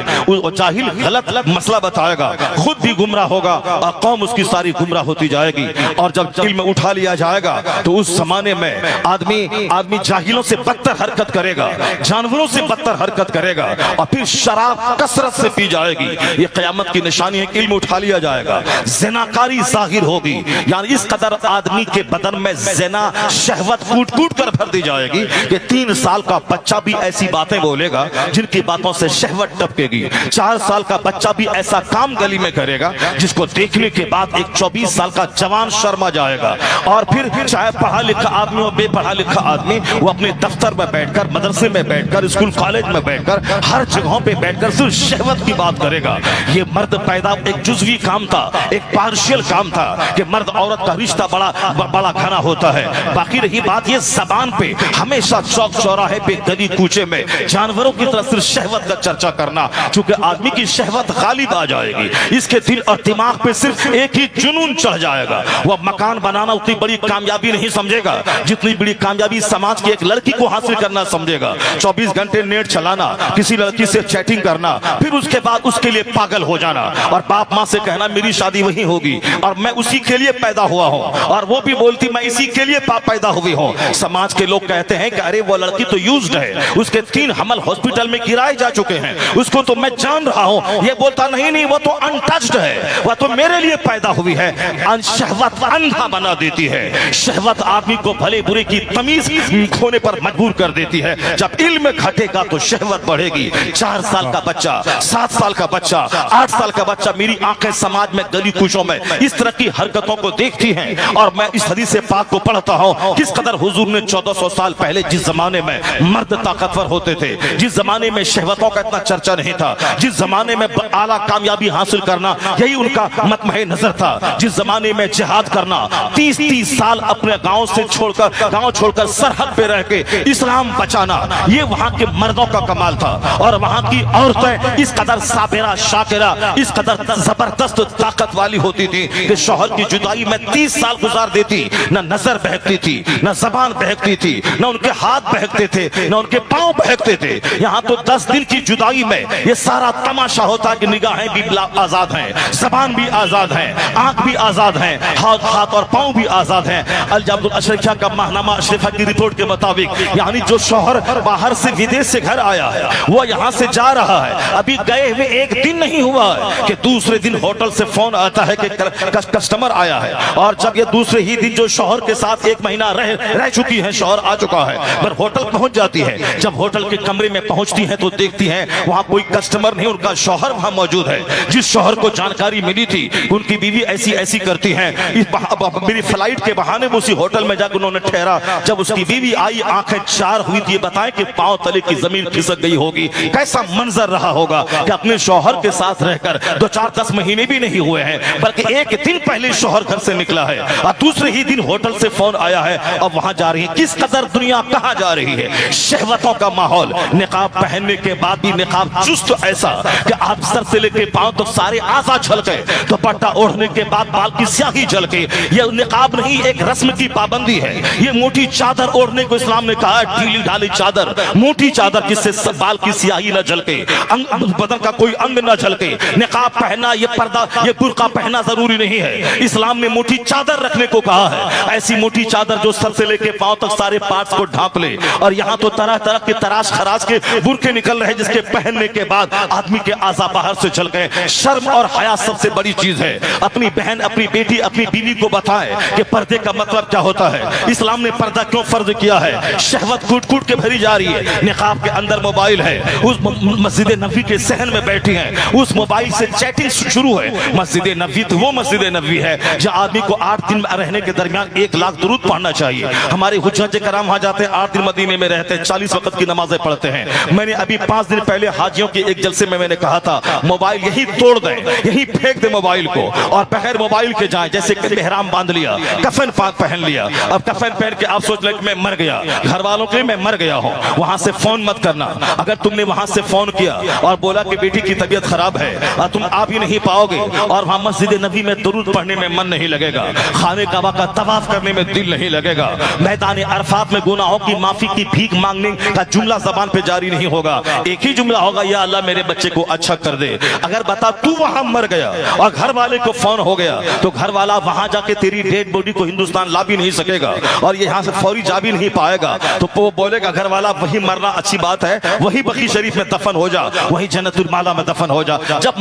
जाहिल गलत मसला बताएगा, खुद भी गुमराह होगा और कौम उसकी सारी गुमराह होती जाएगी। और जब इल्म उठा लिया जाएगा तो उस जमाने में आदमी जाहिलों से बदतर हरकत करेगा, जानवरों से बदतर हरकत करेगा और फिर शराब कसरत से पी जाएगी। ये क़यामत की निशानी है कि इल्म उठा लिया जाएगा, ज़िनाकारी जाहिर होगी, यानी इस कदर आदमी के बदन में ज़िना शहवत कूट कूट कर भर दी जाएगी कि 3 साल का बच्चा भी ऐसी बातें बोलेगा जिनकी बातों से शहवत टपकेगी। 4 साल का बच्चा भी ऐसा काम गली में करेगा जिसको देखने के बाद एक 24 साल का जवान शर्मा जाएगा। और फिर चाहे पढ़ा लिखा आदमी हो बेपढ़ा लिखा आदमी, वो अपने दफ्तर में बैठकर, मदरसे में बैठकर, स्कूल कॉलेज में बैठकर, हर जगहों पे बैठकर सिर्फ शहवत की बात करेगा। ये मर्द पैदा एक जुज़वी काम था, एक पार्शियल काम था कि मर्द औरत का रिश्ता बड़ा घना होता है। बाकी रही बात ये जबान पे हमेशा चौक चौराहे पे गली कूचे में जानवरों की तरह सिर्फ शहवत का चर्चा करना, चूंकि आदमी की शहवत गालिब आ जाएगी। इसके दिल और दिमाग पे सिर्फ एक ही जुनून चढ़ जाएगा। वह मकान बनाना उतनी बड़ी कामयाबी नहीं समझेगा जितनी बड़ी कामयाबी समाज की एक लड़की को हासिल करना समझेगा। 24 घंटे नेट चलाना, किसी लड़की से चैटिंग करना, फिर उसके बाद उसके लिए पागल हो जाना और बाप माँ से कहना मेरी शादी वही होगी और मैं उसी के लिए पैदा हुआ हूँ, और वो भी बोलती मैं इसी के लिए पैदा हुई हूँ। समाज के लोग कहते हैं कि अरे वो लड़की तो यूज्ड है, उसके 3 हमल हॉस्पिटल में गिराए जा चुके हैं, उसको तो मैं जान रहा हूँ। ये बोलता नहीं वो तो अनटच्ड है, वह तो मेरे लिए पैदा हुई है। शहवत अंधा बना देती देती है। शहवत आदमी को भले बुरे की तमीज खोने पर मजबूर कर देती है। जब इल्म घटेगा तो शहवत बढ़ेगी। 4 साल का बच्चा, 7 साल का बच्चा, 8 साल का बच्चा, मेरी आंखें समाज में गली कूचों में इस तरह की हरकतों को देखती हैं और मैं इस हदीस पाक को पढ़ता हूं किस कदर हुजूर ने 1400 साल पहले जिस जमाने में मर्द ताकतवर होते थे, जिस जमाने में शहवतों का इतना चर्चा नहीं था, जिस जमाने में आला कामयाबी हासिल करना यही उनका मतमहे नजर था, जिस जमाने में जिहाद करना 30-30 साल अपने गांव छोड़कर सरहद पे रह के इस्लाम बचाना, ये वहां के मर्दों का कमाल था। और वहां की औरतें इस कदर साबिरा शाकिरा, इस कदर जबरदस्त ताकत वाली होती थी कि शौहर की जुदाई में 30 साल गुजार देती। न नजर बहकती थी, न जबान बहकती थी, न उनके हाथ बहकते थे, न उनके पांव बहकते थे। यहाँ तो 10 दिन की जुदाई में ये सारा तमाशा होता कि निगाहें भी आजाद हैं, जबान भी आजाद है, आंख भी आजाद है, हाथ और पांव भी आजाद हैं। अल जब्दुल अशरफिया का माहनामा अशरफा की रिपोर्ट के मुताबिक यानी जो शौहर बाहर से विदेश से घर आया है वो यहाँ से जा रहा है, अभी गए हुए 1 दिन नहीं हुआ है कि दूसरे दिन होटल से फोन आता है कि कस्टमर आया है। और जब ये दूसरे ही दिन जो शौहर के साथ 1 महीना रह चुकी है, शौहर आ चुका है, पर होटल पहुंच जाती है। जब होटल के कमरे में पहुंचती हैं तो देखती हैं वहां कोई कस्टमर नहीं, उनका शौहर वहां मौजूद है। जिस शौहर को जानकारी मिली थी उनकी बीवी ऐसी करती है, मेरी फ्लाइट के बहाने वो उसी होटल में जाकर उन्होंने ठहरा। जब उसकी बीवी आई, आंखें 4 हुई थी, बताएं कि पांव तले की जमीन खिसक गई होगी। कैसा मंजर रहा होगा कि अपने शौहर के साथ रहकर 2-4-10 महीने भी नहीं हुए हैं, बल्कि 1 दिन पहले शौहर घर से निकला है और दूसरे ही दिन होटल से फोन आया है और वहां जा रही है। किस कदर दुनिया कहां जा रही है। शहवतों का माहौल, निकाब पहनने के बाद भी निकाब चुस्त ऐसा कि आप सर से लेके पांव तो सारे आज़ा झलके, दुपट्टा ओढ़ने के बाद बाल की स्याही झलके। यह निकाब नहीं, एक रस्म की पाबंदी है। ये मोटी चादर ओढ़ने को इस्लाम ने कहा, ढीली ढाली चादर, मोटी चादर जिससे बाल की स्याही न झलके, बदन का कोई अंग न झलके। निकाब पहनना, ये पर्दा, ये बुर्का पहनना जरूरी नहीं है। इस्लाम ने मोटी चादर रखने को कहा है, ऐसी मोटी चादर जो सर से लेके पांव तक सारे पार्ट्स को ढांप ले। और यहाँ तो तरह तरह के तराश खराज के बुरके निकल रहे जिसके पहनने के बाद आदमी के आज़ा बाहर से चल गए। शर्म और हया सबसे बड़ी चीज है। अपनी बहन, अपनी बेटी, अपनी बीवी को बताए कि पर्दे का मतलब क्या होता है, इस्लाम ने पर्दा क्यों फर्ज किया है। शहवत कूट कूट के भरी जा रही है। निकाब के अंदर मोबाइल है, उस मस्जिद नबी के सहन में बैठी हैं, उस मोबाइल से चैटिंग शुरू है। मस्जिद नबी तो वो मस्जिद नबी है जहाँ आदमी को 8 दिन रहने के दरमियान 1 लाख दुरूद पढ़ना चाहिए। हमारे हुज्जत कराम वहां जाते हैं, 8 दिन मदीने में रहते हैं, 40 वक्त की नमाजें पढ़ते हैं। मैंने अभी 5 दिन पहले हाजियों के एक जलसे में मैंने कहा था मोबाइल यही तोड़ दें, यही फेंक दे मोबाइल को और बगैर मोबाइल के जाए। जैसे कि मेहराम बांध लिया, कफन पाक पहन लिया, अब कफन पहन के आप सोच लें कि मैं मर गया, घर वालों के मैं मर गया हूं। वहां से फोन मत करना। अगर तुमने वहां से फोन किया और बोला कि बेटी की तबीयत खराब है और तुम आ भी नहीं पाओगे और वहां मस्जिद नबी में दुरूद पढ़ने में मन नहीं लगेगा, खाने काबा का तवाफ करने में दिल नहीं लगेगा, मैदान अरफात में गुनाहों की माफी की भीख मांगने का जुमला जबान पे जारी नहीं होगा। एक ही जुमला होगा, या अल्लाह मेरे बच्चे को अच्छा कर दे। अगर बता तू वहां मर गया और घर वाले को फोन हो गया तो घर वाला वहां जाके तेरी डेड बॉडी को हिंदुस्तान ला भी नहीं सकेगा और यहाँ से फौरी जा भी नहीं पाएगा। तो वो बोलेगा घर वाला वही मरना अच्छी बात है, वही बकी शरीफ में दफन हो जा, वही जन्नतुल माला में दफन हो जा। जब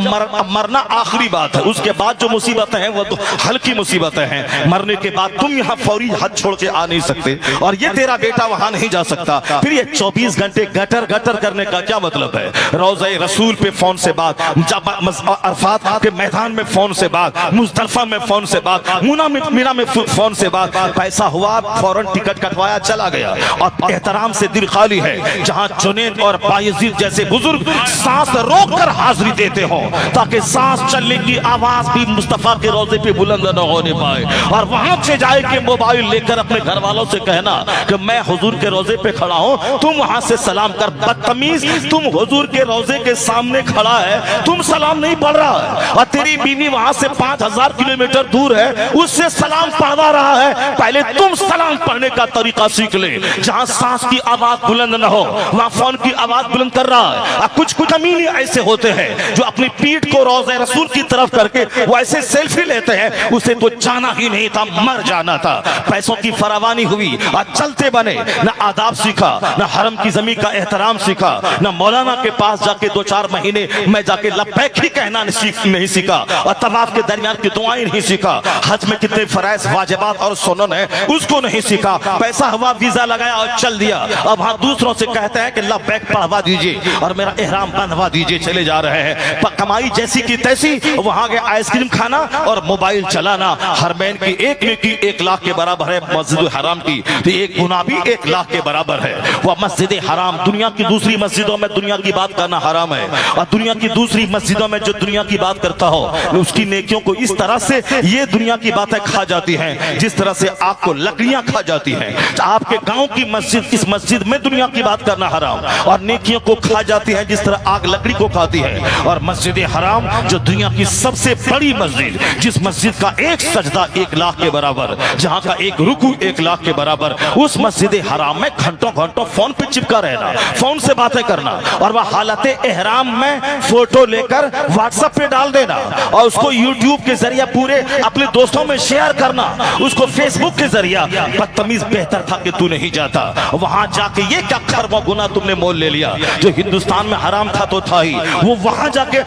मरना आखिरी बात है, उसके बाद जो मुसीबतें हैं वो तो हल्की मुसीबतें हैं। मरने के बाद तुम यहाँ फौरी हद छोड़ के आ नहीं सकते और ये तेरा बेटा वहां नहीं जा सकता। फिर ये 24 घंटे गटर गटर करने का क्या मतलब है। रोज़े रसूल पे फोन से बात, अरफात के मैदान में फोन से बात, मुज़दलिफा में फोन से बात, मीना में फोन से बात। पैसा हुआ फौरन टिकट कटवाया चला गया और एहतराम से दिल खाली है। जहां जुनैद और बायजीद जैसे बुजुर्ग सांस रोककर हाजिरी देते हो ताकि सांस चलने की आवाज भी मुस्तफा के रोजे पे बुलंद न होने पाए। और वहां से जाए के मोबाइल लेकर अपने घर वालों से कहना कि मैं हुजूर के रोजे पे खड़ा हूं, तुम वहां से सलाम कर। बदतमीज, तुम हुजूर के रोजे के सामने खड़ा है, तुम सलाम नहीं पढ़ रहा है और तेरी बीवी वहां से 5000 किलोमीटर दूर है, उससे सलाम पढ़वा रहा है। पहले तुम सलाम पढ़ने का तरीका सीख ले। जहां सांस की आवाज बुलंद न हो वहां फोन की आवाज बुलंद कर रहा है। कुछ अमीनी ऐसे होते हैं जो अपनी पीठ को रोज़े रसूल की तरफ करके वो ऐसे सेल्फी लेते हैं, उसे तो जाना ही नहीं था, मर जाना था। पैसों की फरावानी हुई और चलते बने, न आदाब सीखा, न हरम की जमीन का एहतराम सीखा, न मौलाना के पास जाके 2-4 महीने मैं जाके लब्बैक ही कहना नहीं सीखा और तवाफ के दरमियान की दुआएं नहीं सीखा। हज में कितने फराइज वाजिबात और सुनन है उसको नहीं सीखा, पैसा हुआ वीजा लगाया और चल दिया। अब हाँ दूसरों से कहते हैं कि लब्बैक पढ़वा दीजिए और मेरा एहराम बंधवा दीजिए, चले जा रहे हैं। कमाई जैसी की तैसी, वहां के आइसक्रीम खाना और मोबाइल चलाना। हरमैन की एक नेकी 1 लाख के बराबर है, मस्जिद हराम की तो एक गुनाह भी 1 लाख के बराबर है। वह मस्जिद हराम, दुनिया की दूसरी मस्जिदों में दुनिया की बात करना हराम है, और दुनिया की दूसरी मस्जिदों में जो दुनिया की बात करता हो उसकी नेकियों को इस तरह से ये दुनिया की बातें खा जाती हैं जिस तरह से आग को लकड़ियां खा जाती हैं। आपके गांव की मस्जिद, इस मस्जिद में दुनिया की बात करना हराम और नेकियों को खा जाती है जिस तरह आग लकड़ी को खाती है। और मस्जिद हराम जो दुनिया की सबसे बड़ी मस्जिद, जिस मस्जिद का एक सजदा 1 लाख के बराबर, जहां का एक रुकू 1 लाख के बराबर, उस मस्जिद हराम में घंटों घंटों फोन पे चिपका रहना, फोन से बातें करना और वह हालत एहराम में फोटो लेकर व्हाट्सएप पे डाल देना और उसको यूट्यूब के जरिए पूरे अपने दोस्तों में शेयर करना, उसको फेसबुक के जरिए। बदतमीज, बेहतर था कि तू नहीं जाता वहां जाके, ये क्या खरबों गुना तुमने मोल ले लिया। जो हिंदुस्तान में हराम था तो था ही, वो वहां जाके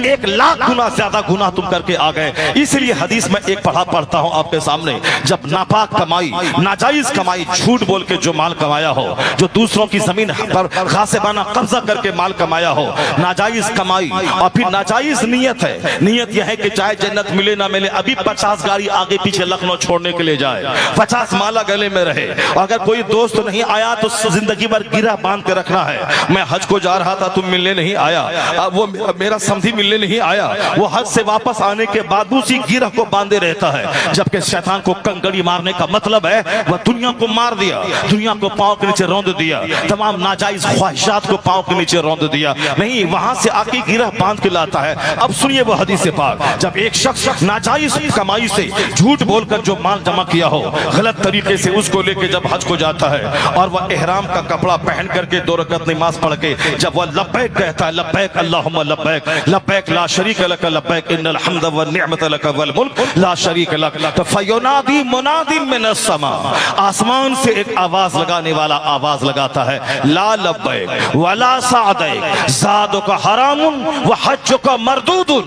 1 लाख गुना ज्यादा गुना तुम करके आ गए। इसलिए हदीस में एक पढ़ता हूं आपके सामने, जब नापाक कमाई, नाजायज कमाई, झूठ बोल के जो माल कमाया हो, जो दूसरों की जमीन पर गासिबाना कब्जा करके माल कमाया हो, नाजायज कमाई और फिर नाजायज नियत है। नियत यह है कि चाहे जन्नत मिले ना मिले, अभी 50 गाड़ी आगे पीछे लखनऊ छोड़ने के लिए जाए, 50 माला गले में रहे, अगर कोई दोस्त नहीं आया तो जिंदगी भर गिरा बांध के रखना है। मैं हज को जा रहा था, तुम मिलने नहीं आया, वो मेरा समधी मिलने नहीं आया, वो हज से वापस आने के बाद उसी गिरह को बांधे रहता है। जबकि शैतान को कंकड़ी मारने का मतलब है वह दुनिया को मार दिया, दुनिया को पांव के नीचे रौंद दिया, तमाम नाजायज ख्वाहिशात को पांव के नीचे रौंद दिया। नहीं, वहां से आके गिरह बांध के लाता है। अब सुनिए वो हदीस पाक, जब एक शख्स नाजायज कमाई से झूठ बोलकर जो माल जमा किया हो गलत तरीके से, उसको लेके जब हज को जाता है और वह एहराम का कपड़ा पहन करके 2 रकअत नमाज पढ़ के जब वह लब्बैक कहता है, लब्बैक अल्लाहुम्मा लब्बैक, लब्बैक ला शरीक लक लब्बैक इन्नल हम्द व निअमत लक वल मुल्क ला शरीक लक, तो फयुनादी मुनादी मिनस समा, आसमान से एक आवाज लगाने वाला आवाज लगाता है, ला लब्बैक वला सादैक ज़ादुका हरामुन व हज्जुका मरदूदुन।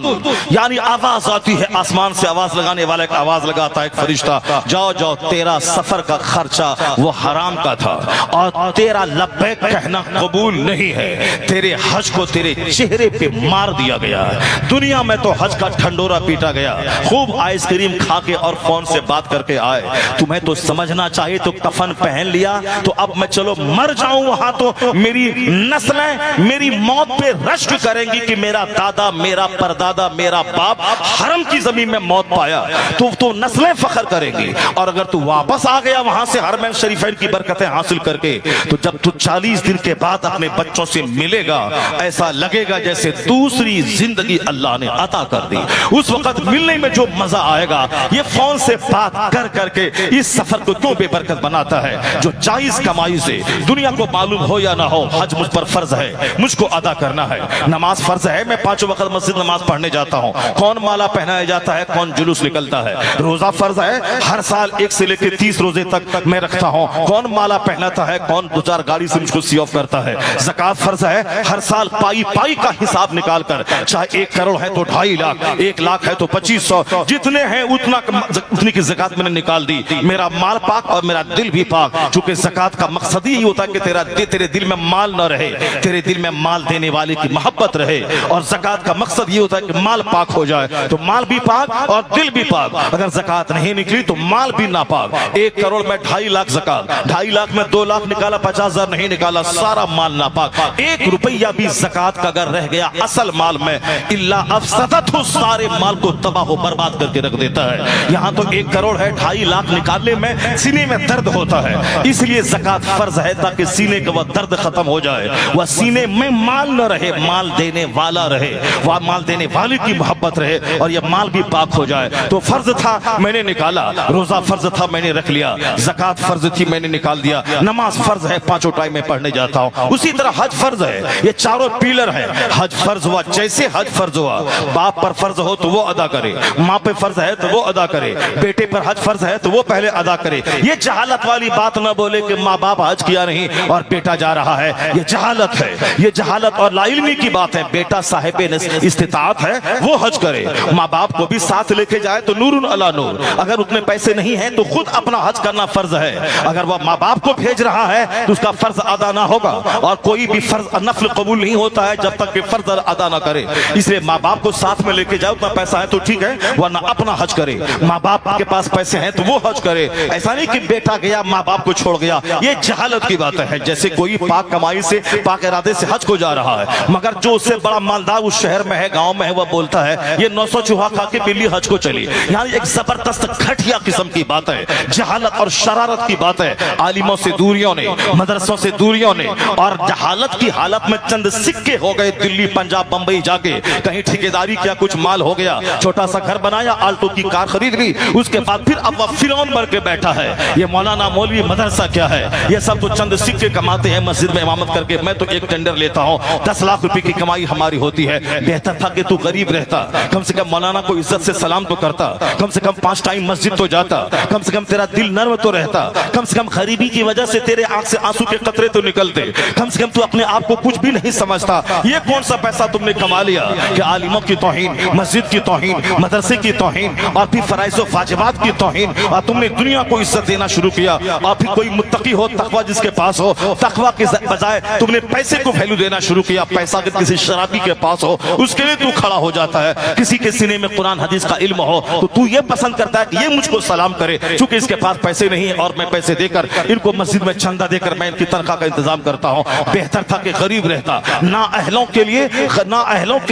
यानी आवाज आती है आसमान से, आवाज लगाने वाला एक आवाज लगाता है, एक फरिश्ता, जाओ जाओ, तेरा सफर का खर्चा वो हराम का था और तेरा लब्बैक कहना कबूल नहीं है, तेरे हज को तेरे चेहरे पे मार दिया गया। दुनिया में तो हज का ढंडोरा पीटा गया, खूब आइसक्रीम खा के और फोन से बात करके आए। तुम्हें तो समझना चाहिए, तो कफन पहन लिया तो अब मैं चलो मर जाऊं वहां तो मेरी नस्लें मेरी मौत पे रश्क करेंगी कि मेरा दादा, मेरा परदादा, मेरा बाप हरम की जमीन में मौत पाया, तो नस्लें फख्र करेंगी। और अगर तू वापस आ गया वहां से हरमैन शरीफैन की बरकतें हासिल करके, तो जब तू 40 दिन के बाद अपने बच्चों से मिलेगा, ऐसा लगेगा जैसे दूसरी जिंदगी अल्लाह ने अता कर दी। उस वक्त मिलने में जो मजा आएगा, ये फोन से बात कर करके इस सफर को क्यों बेबरकत बनाता है। जो जायज कमाई से, दुनिया को मालूम हो या ना हो, हज मुझ पर फर्ज है, मुझको अदा करना है। नमाज फर्ज है, मैं 5 वक्त मस्जिद नमाज पढ़ने जाता हूँ। कौन माला पहनाया जाता है, कौन जुलूस निकलता है। रोजा फर्ज है, हर साल 1 से लेकर 30 रोजे तक मैं रखता हूँ। कौन माला पहनाता है, कौन 2-4 गाड़ी से मुझको सी ऑफ करता है। ज़कात फर्ज है, हर साल पाई पाई का हिसाब निकाल कर, चाहे 1 करोड़ है तो 2.5 लाख, 1 लाख है तो 2500, जितने हैं उतनी की ज़कात मैंने निकाल दी। मेरा माल पाक और मेरा दिल भी पाक, चूंकि ज़कात का मकसद ही होता है कि तेरे दिल में माल न रहे, तेरे दिल में माल देने वाले की मोहब्बत रहे। और ज़कात का मकसद ये होता है कि माल पाक हो जाए, तो माल भी पाक और दिल भी पाक। अगर ज़कात नहीं निकली तो माल भी नापाक। 1 करोड़ में 2.5 लाख ज़कात, 2.5 लाख में 2 लाख निकाला, 50,000 नहीं निकाला, सारा माल नापाक। 1 रुपया भी ज़कात का अगर रह गया असल माल में, इल्ला अफसदतहु, सारे माल को तबाह बर्बाद करके रख देता है। यहाँ तो 1 करोड़ है, 2.5 लाख निकालने में सीने में दर्द होता है, इसलिए ज़कात फर्ज है ताकि सीने का वह दर्द खत्म हो जाए, वह सीने में माल न रहे, माल देने वाला रहे, वह माल देने वाले की मोहब्बत रहे और यह माल भी पाक हो जाए। तो फर्ज था, मैंने निकाला। रोजा फर्ज था, मैंने रख लिया। ज़कात फर्ज थी, मैंने निकाल दिया। नमाज फर्ज है, 5 टाइम में पढ़ने जाता हूँ। उसी तरह हज फर्ज है, ये चारों पिलर है। हज फर्ज हुआ, जैसे हज फर्ज हुआ, बाप पर फर्ज हो तो वो अदा करे, माँ पे फर्ज है तो वो अदा करे, बेटे पर हज फर्ज है तो वो पहले अदा करे। ये जहालत वाली बात ना बोले कि माँ बाप हज किया किया नहीं और बेटा जा रहा है, ये जहालत है, ये जहालत और लाइल्मी की बात है। बेटा साहिब इस्तिताअत है, वो हज करे, माँ बाप को भी साथ लेके जाए तो नूरुन अला नूर। अगर उतने पैसे नहीं है तो खुद अपना हज करना फर्ज है। अगर वह माँ बाप को भेज रहा है तो उसका फर्ज अदा ना होगा, और कोई भी फर्ज नफल कबूल नहीं होता है जब तक कि फर्ज अदा ना करे। इसलिए माँ बाप को साथ में लेके जाओ, उतना पैसा है तो ठीक है, वरना अपना हज करे। माँ बाप के पास पैसे हैं तो वो हज करे। ऐसा नहीं कि बेटा गया माँ बाप को छोड़ गया, ये जहालत की बात है। जैसे कोई पाक कमाई से, पाक इरादे से हज को जा रहा है, मगर जो उससे बड़ा मालदार उस शहर में है, गांव में है, वह बोलता है ये 900 चूहा खा के बिल्ली हज को चली। यानी एक जबरदस्त घटिया किस्म की बात है, जहालत और शरारत की बात है। आलिमों से दूरियों ने, मदरसों से दूरियों ने, और जहालत की हालत में चंद सिक्के हो गए। दिल्ली पंजाब बंबई जाके कहीं ठेकेदारी किया, कुछ माल हो गया, छोटा सा घर बनाया, आल्टो की कार खरीद ली, उसके बाद फिर अब वह फिरौन बन के बैठा है। ये मौलाना मौलवी मदरसा क्या है, ये सब तो चंद सिक्के कमाते हैं मस्जिद में इमामत करके। मैं तो एक टेंडर लेता हूँ, 10 लाख रुपए की कमाई हमारी होती है। बेहतर था कि तू गरीब रहता, कम से कम मौलाना को इज्जत से सलाम तो करता, कम से कम 5 टाइम मस्जिद तो जाता, कम से कम तेरा दिल नर्म तो रहता, कम से कम गरीबी की वजह से तेरे आंख से आंसू के कतरे तो निकलते, कम से कम तू अपने आप को कुछ भी नहीं समझता। ये कौन सा पैसा तुमने कमा लिया कि आलिमों की तौहीन, मस्जिद की तौहीन, मदरसे की तौहीन, और फिर फराइज़ व वाजिबात की तौहीन, और तुमने दुनिया को इज्जत देना शुरू किया। और फिर कोई मुत्तकी हो, तकवा जिसके पास हो, तकवा के बजाय तुमने पैसे को वैल्यू देना शुरू किया। पैसा अगर किसी शराबी के पास हो, उसके लिए तू खड़ा हो जाता है। किसी के सीने में कुरान हदीस का इल्म हो तो तू ये पसंद करता है कि ये मुझको सलाम करे, चूंकि इसके पास पैसे नहीं है और मैं पैसे देकर इनको मस्जिद में चंदा देकर मैं इनकी तनख्वाह का इंतजाम करता हूँ। बेहतर था कि गरीब रहता। ना अहलों के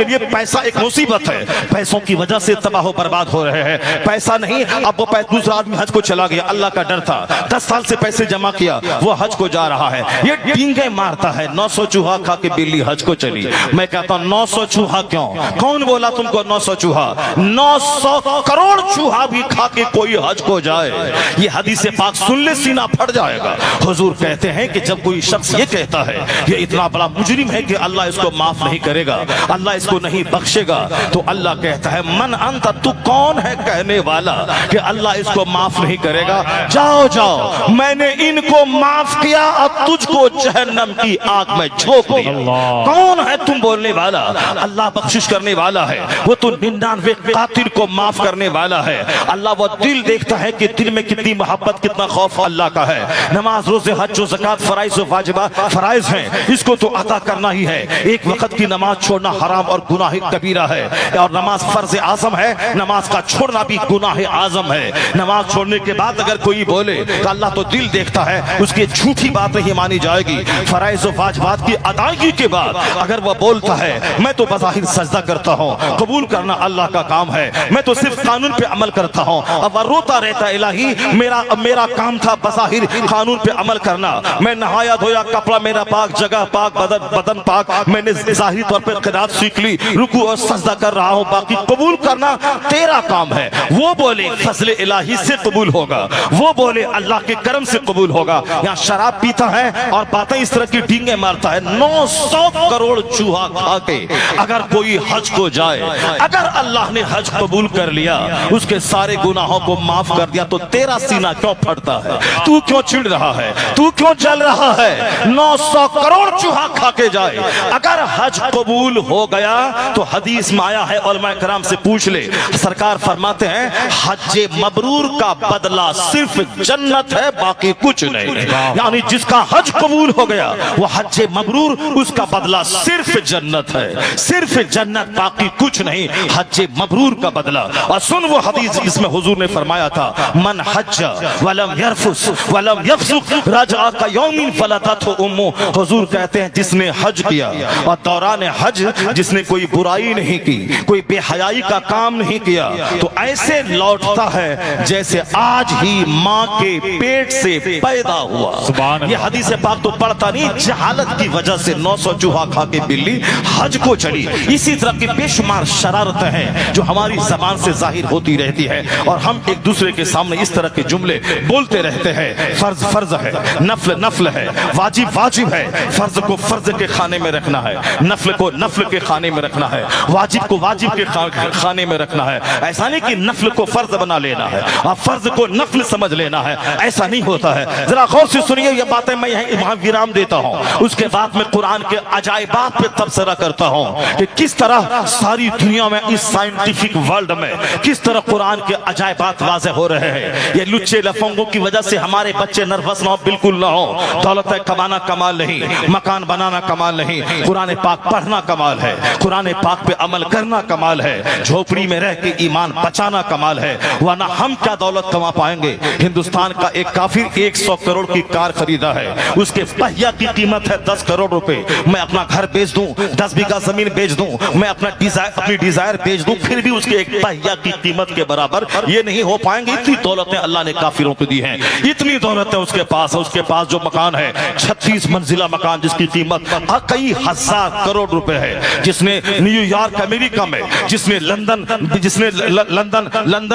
लिए पैसा एक मुसीबत है, पैसों की वजह से तबाह बर्बाद हो रहे हैं। पैसा नहीं, अब वो दूसरा आदमी हज को चला गया, अल्लाह का डर था, 10 साल से पैसे जमा किया, वो हज को जा रहा है, ये डींगे मारता है। 900 चूहा खा के बिल्ली हज को चली। मैं कहता हूं 900 चूहा क्यों? कौन बोला तुमको 900 चूहा? 900 करोड़ चूहा भी खा के कोई हज को जाए, ये हदीस पाक सुन ले सीना फट जाएगा। हुजूर कहते हैं कि जब कोई शख्स ये कहता है ये इतना बड़ा मुजरिम है कि अल्लाह इसको माफ नहीं करेगा, अल्लाह इसको नहीं बख्शेगा, तो अल्लाह कहता है मन अंत, तू कौन है कहने वाला कि अल्लाह इसको माफ नहीं करेगा? जाओ जाओ, मैंने इनको माफ किया और तुझको जहन्नम की आग में झोंक दिया। कौन है तुम बोलने वाला? अल्लाह बख्शिश करने वाला है, वो तो 99 कातिल को माफ करने वाला है। अल्लाह वो दिल देखता है कि दिल में कितनी मोहब्बत, कितना खौफ अल्लाह का है। नमाज, रोजे, हज, जो ज़कात फराइज़ वाजिबात फराइज़ हैं, इसको तो अदा करना ही है। एक वक्त की नमाज छोड़ना हराम और गुनाह कबीरा है, और नमाज फर्ज आज़म है, नमाज का छोड़ना भी गुनाह आज़म है। नमाज छोड़ने के बाद अगर कोई बोले तो अल्लाह तो दिल देखता है, उसकी झूठी बात नहीं मानी जाएगी। फराइज़ वाजिबात की अदायगी के बाद अगर वह बोलता है मैं तो बज़ाहिर सजदा करता हूँ, कबूल करना अल्लाह का काम है, मैं तो सिर्फ कानून पे अमल करता हूँ, अब वह रोता रहता है इलाही मेरा काम था बज़ाहिर कानून पे अमल करना, मैं नहाया धोया, कपड़ा मेरा पाक, जगह पाक, बदन पाक, मैंने ज़ाहिरी तौर पे क़िरात सीख ली, रुकू और सजदा कर रहा हूँ, बाकी कबूल करना तेरा काम है। वो बोले फजले इलाही से कबूल होगा, वो बोले अल्लाह के करम से कबूल होगा। यहाँ शराब पीता है और बातें इस तरह की डींगे मारता है। 900 करोड़ चूहा खा के अगर कोई हज को जाए, अगर अल्लाह ने हज कबूल कर लिया, उसके सारे गुनाहों को माफ कर दिया, तो तेरा सीना क्यों फटता है? तू क्यों चिढ़ रहा है? तू क्यों जल रहा है? 900 करोड़ चूहा खा के जाए, अगर हज कबूल हो गया तो हदीस में आया है, उलमा कराम से पूछ ले, सरकार फरमाते हैं हज मबरूर का बदला सिर्फ जन्नत है, बाकी कुछ नहीं। यानी जिसका हज कबूल हो गया वो हज मबरूर, उसका बदला सिर्फ जन्नत है, सिर्फ जन्नत, बाकी कुछ नहीं, हज मबरूर का बदला। और सुन वो हदीस जिसमें हुजूर ने फरमाया था मन हज वलम यरफुस वलम यफसुक रजा का यौमिन फलतहु उम्मु। हुजूर कहते हैं जिसने हज किया और दौरान हज जिसने कोई बुराई नहीं की, कोई बेहयाई का काम नहीं किया, तो ऐसे लौटता है जैसे आज ही माँ के पेट से पैदा हुआ। ये हदीस पाक तो पढ़ता नहीं, जहालत की वजह से 900 चूहा खा के बिल्ली हज को चली। इसी तरह की बेशुमार शरारतें हैं जो हमारी जबान से जाहिर होती रहती है, और हम एक दूसरे के सामने इस तरह के जुमले बोलते रहते हैं। फर्ज फर्ज है, नफल नफल है, वाजिब वाजिब है। फर्ज को फर्ज के खाने में रखना है, नफल को नफल के खाने में रखना है, वाजिब को वाजिब के खाने में रखना है। ऐसा नहीं कि नफल को फर्ज बना लेना है और फर्ज को नफल समझ लेना है, ऐसा नहीं होता है। जरा गौर से सुनिए, ये बातें मैं वहां विराम देता हूं। उसके बाद में कुरान के अजायबात पे तबसरा करता हूं कि किस तरह सारी दुनिया में, इस साइंटिफिक वर्ल्ड में किस तरह कुरान के अजायबात वाज़े हो रहे हैं। ये लुच्चे लफंगों की वजह से हमारे बच्चे नर्वस ना हो, बिल्कुल ना हो। दौलत कमाना कमाल नहीं, मकान बनाना कमाल नहीं, कुरान पाक पढ़ना कमाल है, कुरान पाक पे अमल करना कमाल है, झोपड़ी में रह के ईमान बचाना कमाल है। वरना हम क्या दौलत कमा पाएंगे। हिंदुस्तान का एक काफिर 100 करोड़ की कार खरीदा है, उसके पहिया की कीमत है 10 करोड़ रुपए। मैं अपना घर बेच दूं, 10 बीघा जमीन बेच दूं, मैं अपनी डिजायर बेच दूं, फिर भी उसके एक पहिया की कीमत के बराबर ये नहीं हो पाएंगे। इतनी दौलतें अल्लाह ने काफिरों को दी हैं, इतनी दौलतें उसके पास है। उसके पास जो मकान है 36 मंजिला मकान, जिसकी कीमत कई हजार करोड़ रुपए है, जिसने न्यूयॉर्क अमेरिका में, जिसने लंदन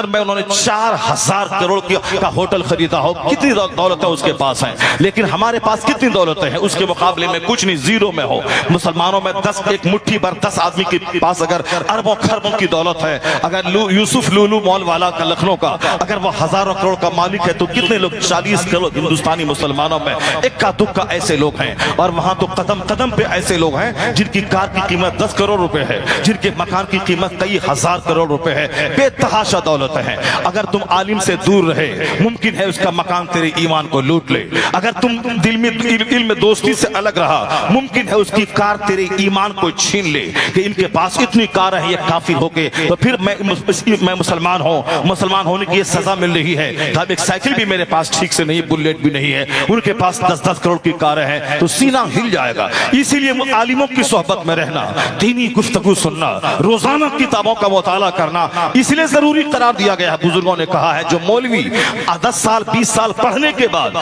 में उन्होंने 4000 करोड़ का होटल खरीदा हो। कितनी दौलतें उसके पास हैं। लेकिन हमारे पास कितनी दौलतें हैं उसके मुकाबले में कुछ नहीं, जीरो में हो। मुसलमानों में 10 एक मुट्ठी भर 10 आदमी के पास अगर अरबों खरबों की दौलत है, अगर यूसुफ लुलू मॉल वाला का लखनऊ का अगर वो हजारों करोड़ का मालिक है, तो कितने लोग 40 करोड़ हिंदुस्तानी मुसलमानों में इक्का दुक्का ऐसे लोग हैं। और वहां तो कदम कदम पे ऐसे लोग हैं जिनकी कार की कीमत 10 करोड़ रुपए है, जिनके मकान की कीमत कई हजार करोड़ रुपए है। बेतहाशा दौलत है। अगर तुम आलिम से दूर रहे, मुमकिन है उसका मकान तेरे ईमान को लूट ले। अगर तुम दिल में इल्म दोस्ती से अलग रहा, मुमकिन है उसकी कार तेरे ईमान को छीन ले कि इनके पास इतनी कार है, ये काफिर होके तो फिर मैं मुसलमान हूं, मुसलमान होने की ये सजा मिल रही है। अब एक साइकिल भी मेरे पास ठीक से नहीं, बुलेट भी नहीं है, उनके पास 10-10 करोड़ की कारें हैं, तो सीना हिल जाएगा। इसीलिए आलिमों की सोहबत में रहना, दीनी गुफ्तगू सुनना, रोजाना किताबों का मुताला करना इसलिए जरूरी करार दिया गया है। बुजुर्गों ने कहा है जो मौलवी 10 साल 20 साल पढ़ने के बाद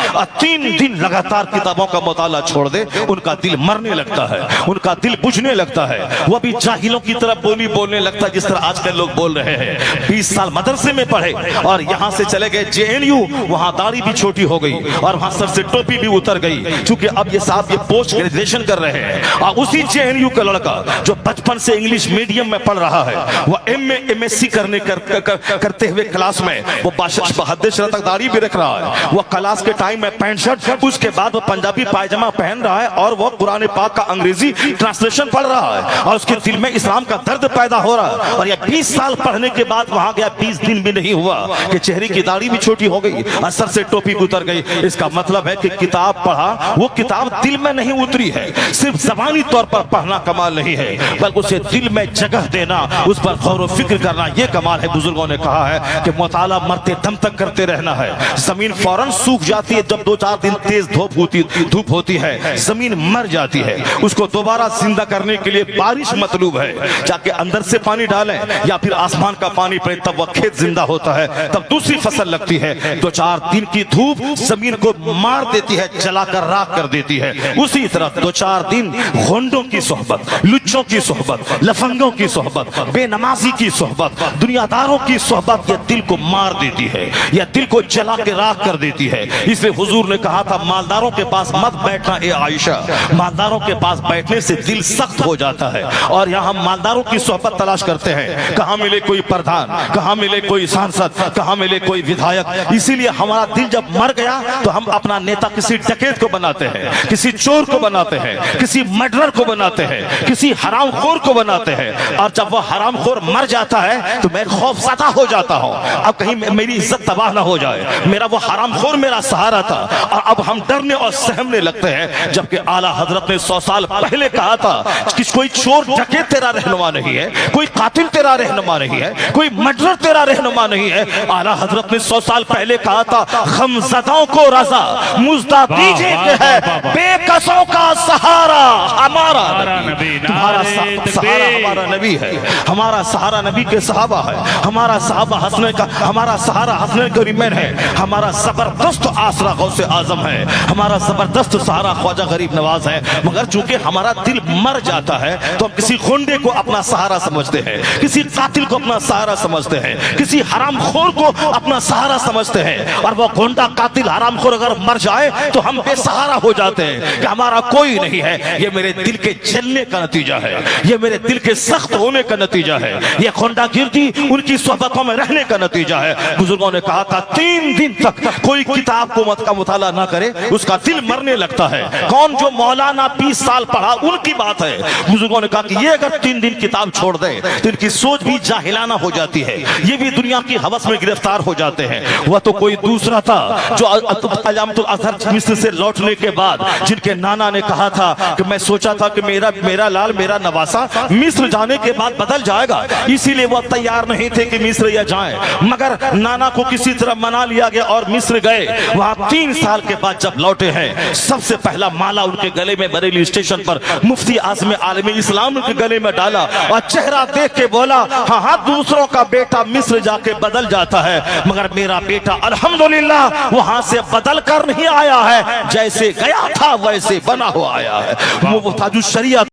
3 दिन लगातार किताबों का मुताला छोड़ दे, उनका दिल मरने लगता है, उनका दिल बुझने लगता है, वह भी जाहिलों की तरह बोली बोलने लगता है जिस तरह आजकल लोग बोल रहे हैं। 20 साल मदरसे में पढ़े और यहां से चले गए JNU, वहां दाढ़ी भी छोटी हो गई और वहां सर से टोपी भी उतर गई, क्योंकि अब ये साहब ये पोस्ट ग्रेजुएशन कर रहे हैं। और उसी JNU का लड़का जो बचपन से इंग्लिश मीडियम में पढ़ रहा है, वह MA MSc करते हुए क्लास में वो 72 तक दाढ़ी भी रख रहा है, वो क्लास के टाइम में पैंट शर्ट, उसके बाद वो पंजाबी पायजामा पहन रहा है और वो कुरान पाक का अंग्रेजी ट्रांसलेशन पढ़ रहा है और उसके दिल में इस्लाम का दर्द पैदा हो रहा है। और ये 20 साल पढ़ने के बाद वहां गया, 20 दिन भी नहीं हुआ कि चेहरे की दाढ़ी भी छोटी हो गई और सर से टोपी उतर गई। इसका मतलब है कि किताब पढ़ा, वो किताब दिल में नहीं उतरी है। सिर्फ जबानी तौर पर पढ़ना कमाल नहीं है, बल्कि उसे दिल में जगह देना, उस पर गौर फिक्र करना, यह कमाल है। बुजुर्गों ने कहा है कि मुताला मरते दम तक करते रहना है। जमीन फौरन सूख जाती है जब 2-4 दिन तेज धूप होती है, जमीन मर जाती है। उसको दोबारा जिंदा करने के लिए बारिश मतलूब है, जाके अंदर से पानी डालें या फिर आसमान का पानी पड़े, तब वह खेत जिंदा होता है, तब दूसरी फसल लगती है। 2-4 दिन की धूप जमीन को मार देती है, जलाकर राख कर देती है। उसी तरह 2-4 दिन घोंडों की सोहबत, लुच्चों की सोहबत, लफंगों की सोहबत, बेनमाजी की सोहबत, दुनियादारों की सोहबत, यह दिल को मार देती है, यह दिल को जला के राख कर देती है। इसलिए हुजूर ने कहा था मालदारों के पास मत बैठना ए आयशा, मालदारों के पास बैठने से दिल सख्त हो जाता है। और यहाँ हम मालदारों की सोहबत तलाश करते हैं, कहाँ मिले कोई प्रधान, कहाँ मिले कोई सांसद, कहाँ मिले कोई विधायक। इसीलिए हमारा दिल जब मर गया तो हम अपना नेता किसी डकैत को बनाते हैं, किसी चोर को बनाते हैं, किसी मर्डरर को बनाते हैं, किसी हरामखोर को बनाते हैं। और जब वह हरामखोर मर जाता है तो मैं खौफज़दा हो जाता हूँ, अब कहीं मेरी इज्जत तबाह ना हो जाए। मेरा वो हरामखोर मेरा सहारा था और अब हम डरने और सहमने लगते हैं। जबकि आला हजरत ने 100 साल पहले कहा था कि कोई चोर डकैत तेरा रहनुमा नहीं है, कोई कातिल तेरा रहनुमा नहीं है, कोई मर्डरर तेरा रहनुमा नहीं है। आला हजरत ने 100 साल पहले कहा था गमज़दाओं को रज़ा मुज़दा दीजिए कि है बेकसों का सहारा हमारा नबी। तुम्हारा सहारा हमारा नबी है, हमारा सहारा नबी के सहाबा है, हमारा सहाबा हसने का, हमारा सहारा हसने करीमैन है, हमारा जबरदस्त आसरा गौसे आजम है, हमारा जबरदस्त सहारा ख्वाजा गरीब नवाज है। मगर चूंकि हमारा दिल मर जाता है तो हम किसी गुंडे को अपना सहारा समझते हैं, किसी कातिल को अपना सहारा समझते हैं, किसी हरामखोर को अपना सहारा समझते हैं। और वो गुंडा कातिल हरामखोर अगर मर जाए तो हम बेसहारा हो जाते हैं कि हमारा कोई नहीं है। ये मेरे दिल के जलने का नतीजा है, ये मेरे दिल के सख्त होने का नतीजा है, ये गुंडागिर्दी उनकी सोहबतों में रहने का नतीजा है। बुजुर्गों ने कहा था 3 दिन तक कोई किताब को मत का मुताला ना करे उसका दिल मरने लगता है। कौन? जो मौलाना 20 साल पढ़ा, उनकी बात है। बुजुर्गों ने कहा कि ये अगर 3 दिन किताब छोड़ दे तो इनकी सोच भी जाहिलाना हो जाती है, ये भी दुनिया की हवस में गिरफ्तार हो जाते हैं। वह तो कोई दूसरा था जो अल्लामातुल अज़हर मिस्र से लौटने के बाद जिनके नाना ने कहा था कि मैं सोचा था कि मेरा लाल, मेरा नवासा मिस्र जाने के बाद बदल जाएगा, इसीलिए वह तैयार नहीं थे कि मिस्र या जाएं। मगर नाना को किसी तरह मना लिया गया और मिस्र गए। वहां 3 साल के बाद जब लौटे हैं, सबसे पहला माला उनके गले में बरेली स्टेशन पर मुफ्ती आज़म आलमी इस्लाम के गले में डाला और चेहरा देख के बोला, हाँ हाँ, दूसरों का बेटा मिस्र जाके बदल जाता है, मगर मेरा बेटा अल्हम्दुलिल्लाह वहां से बदल कर नहीं आया है, जैसे गया था वैसे बना हुआ आया है। वो ताजुश शरीयत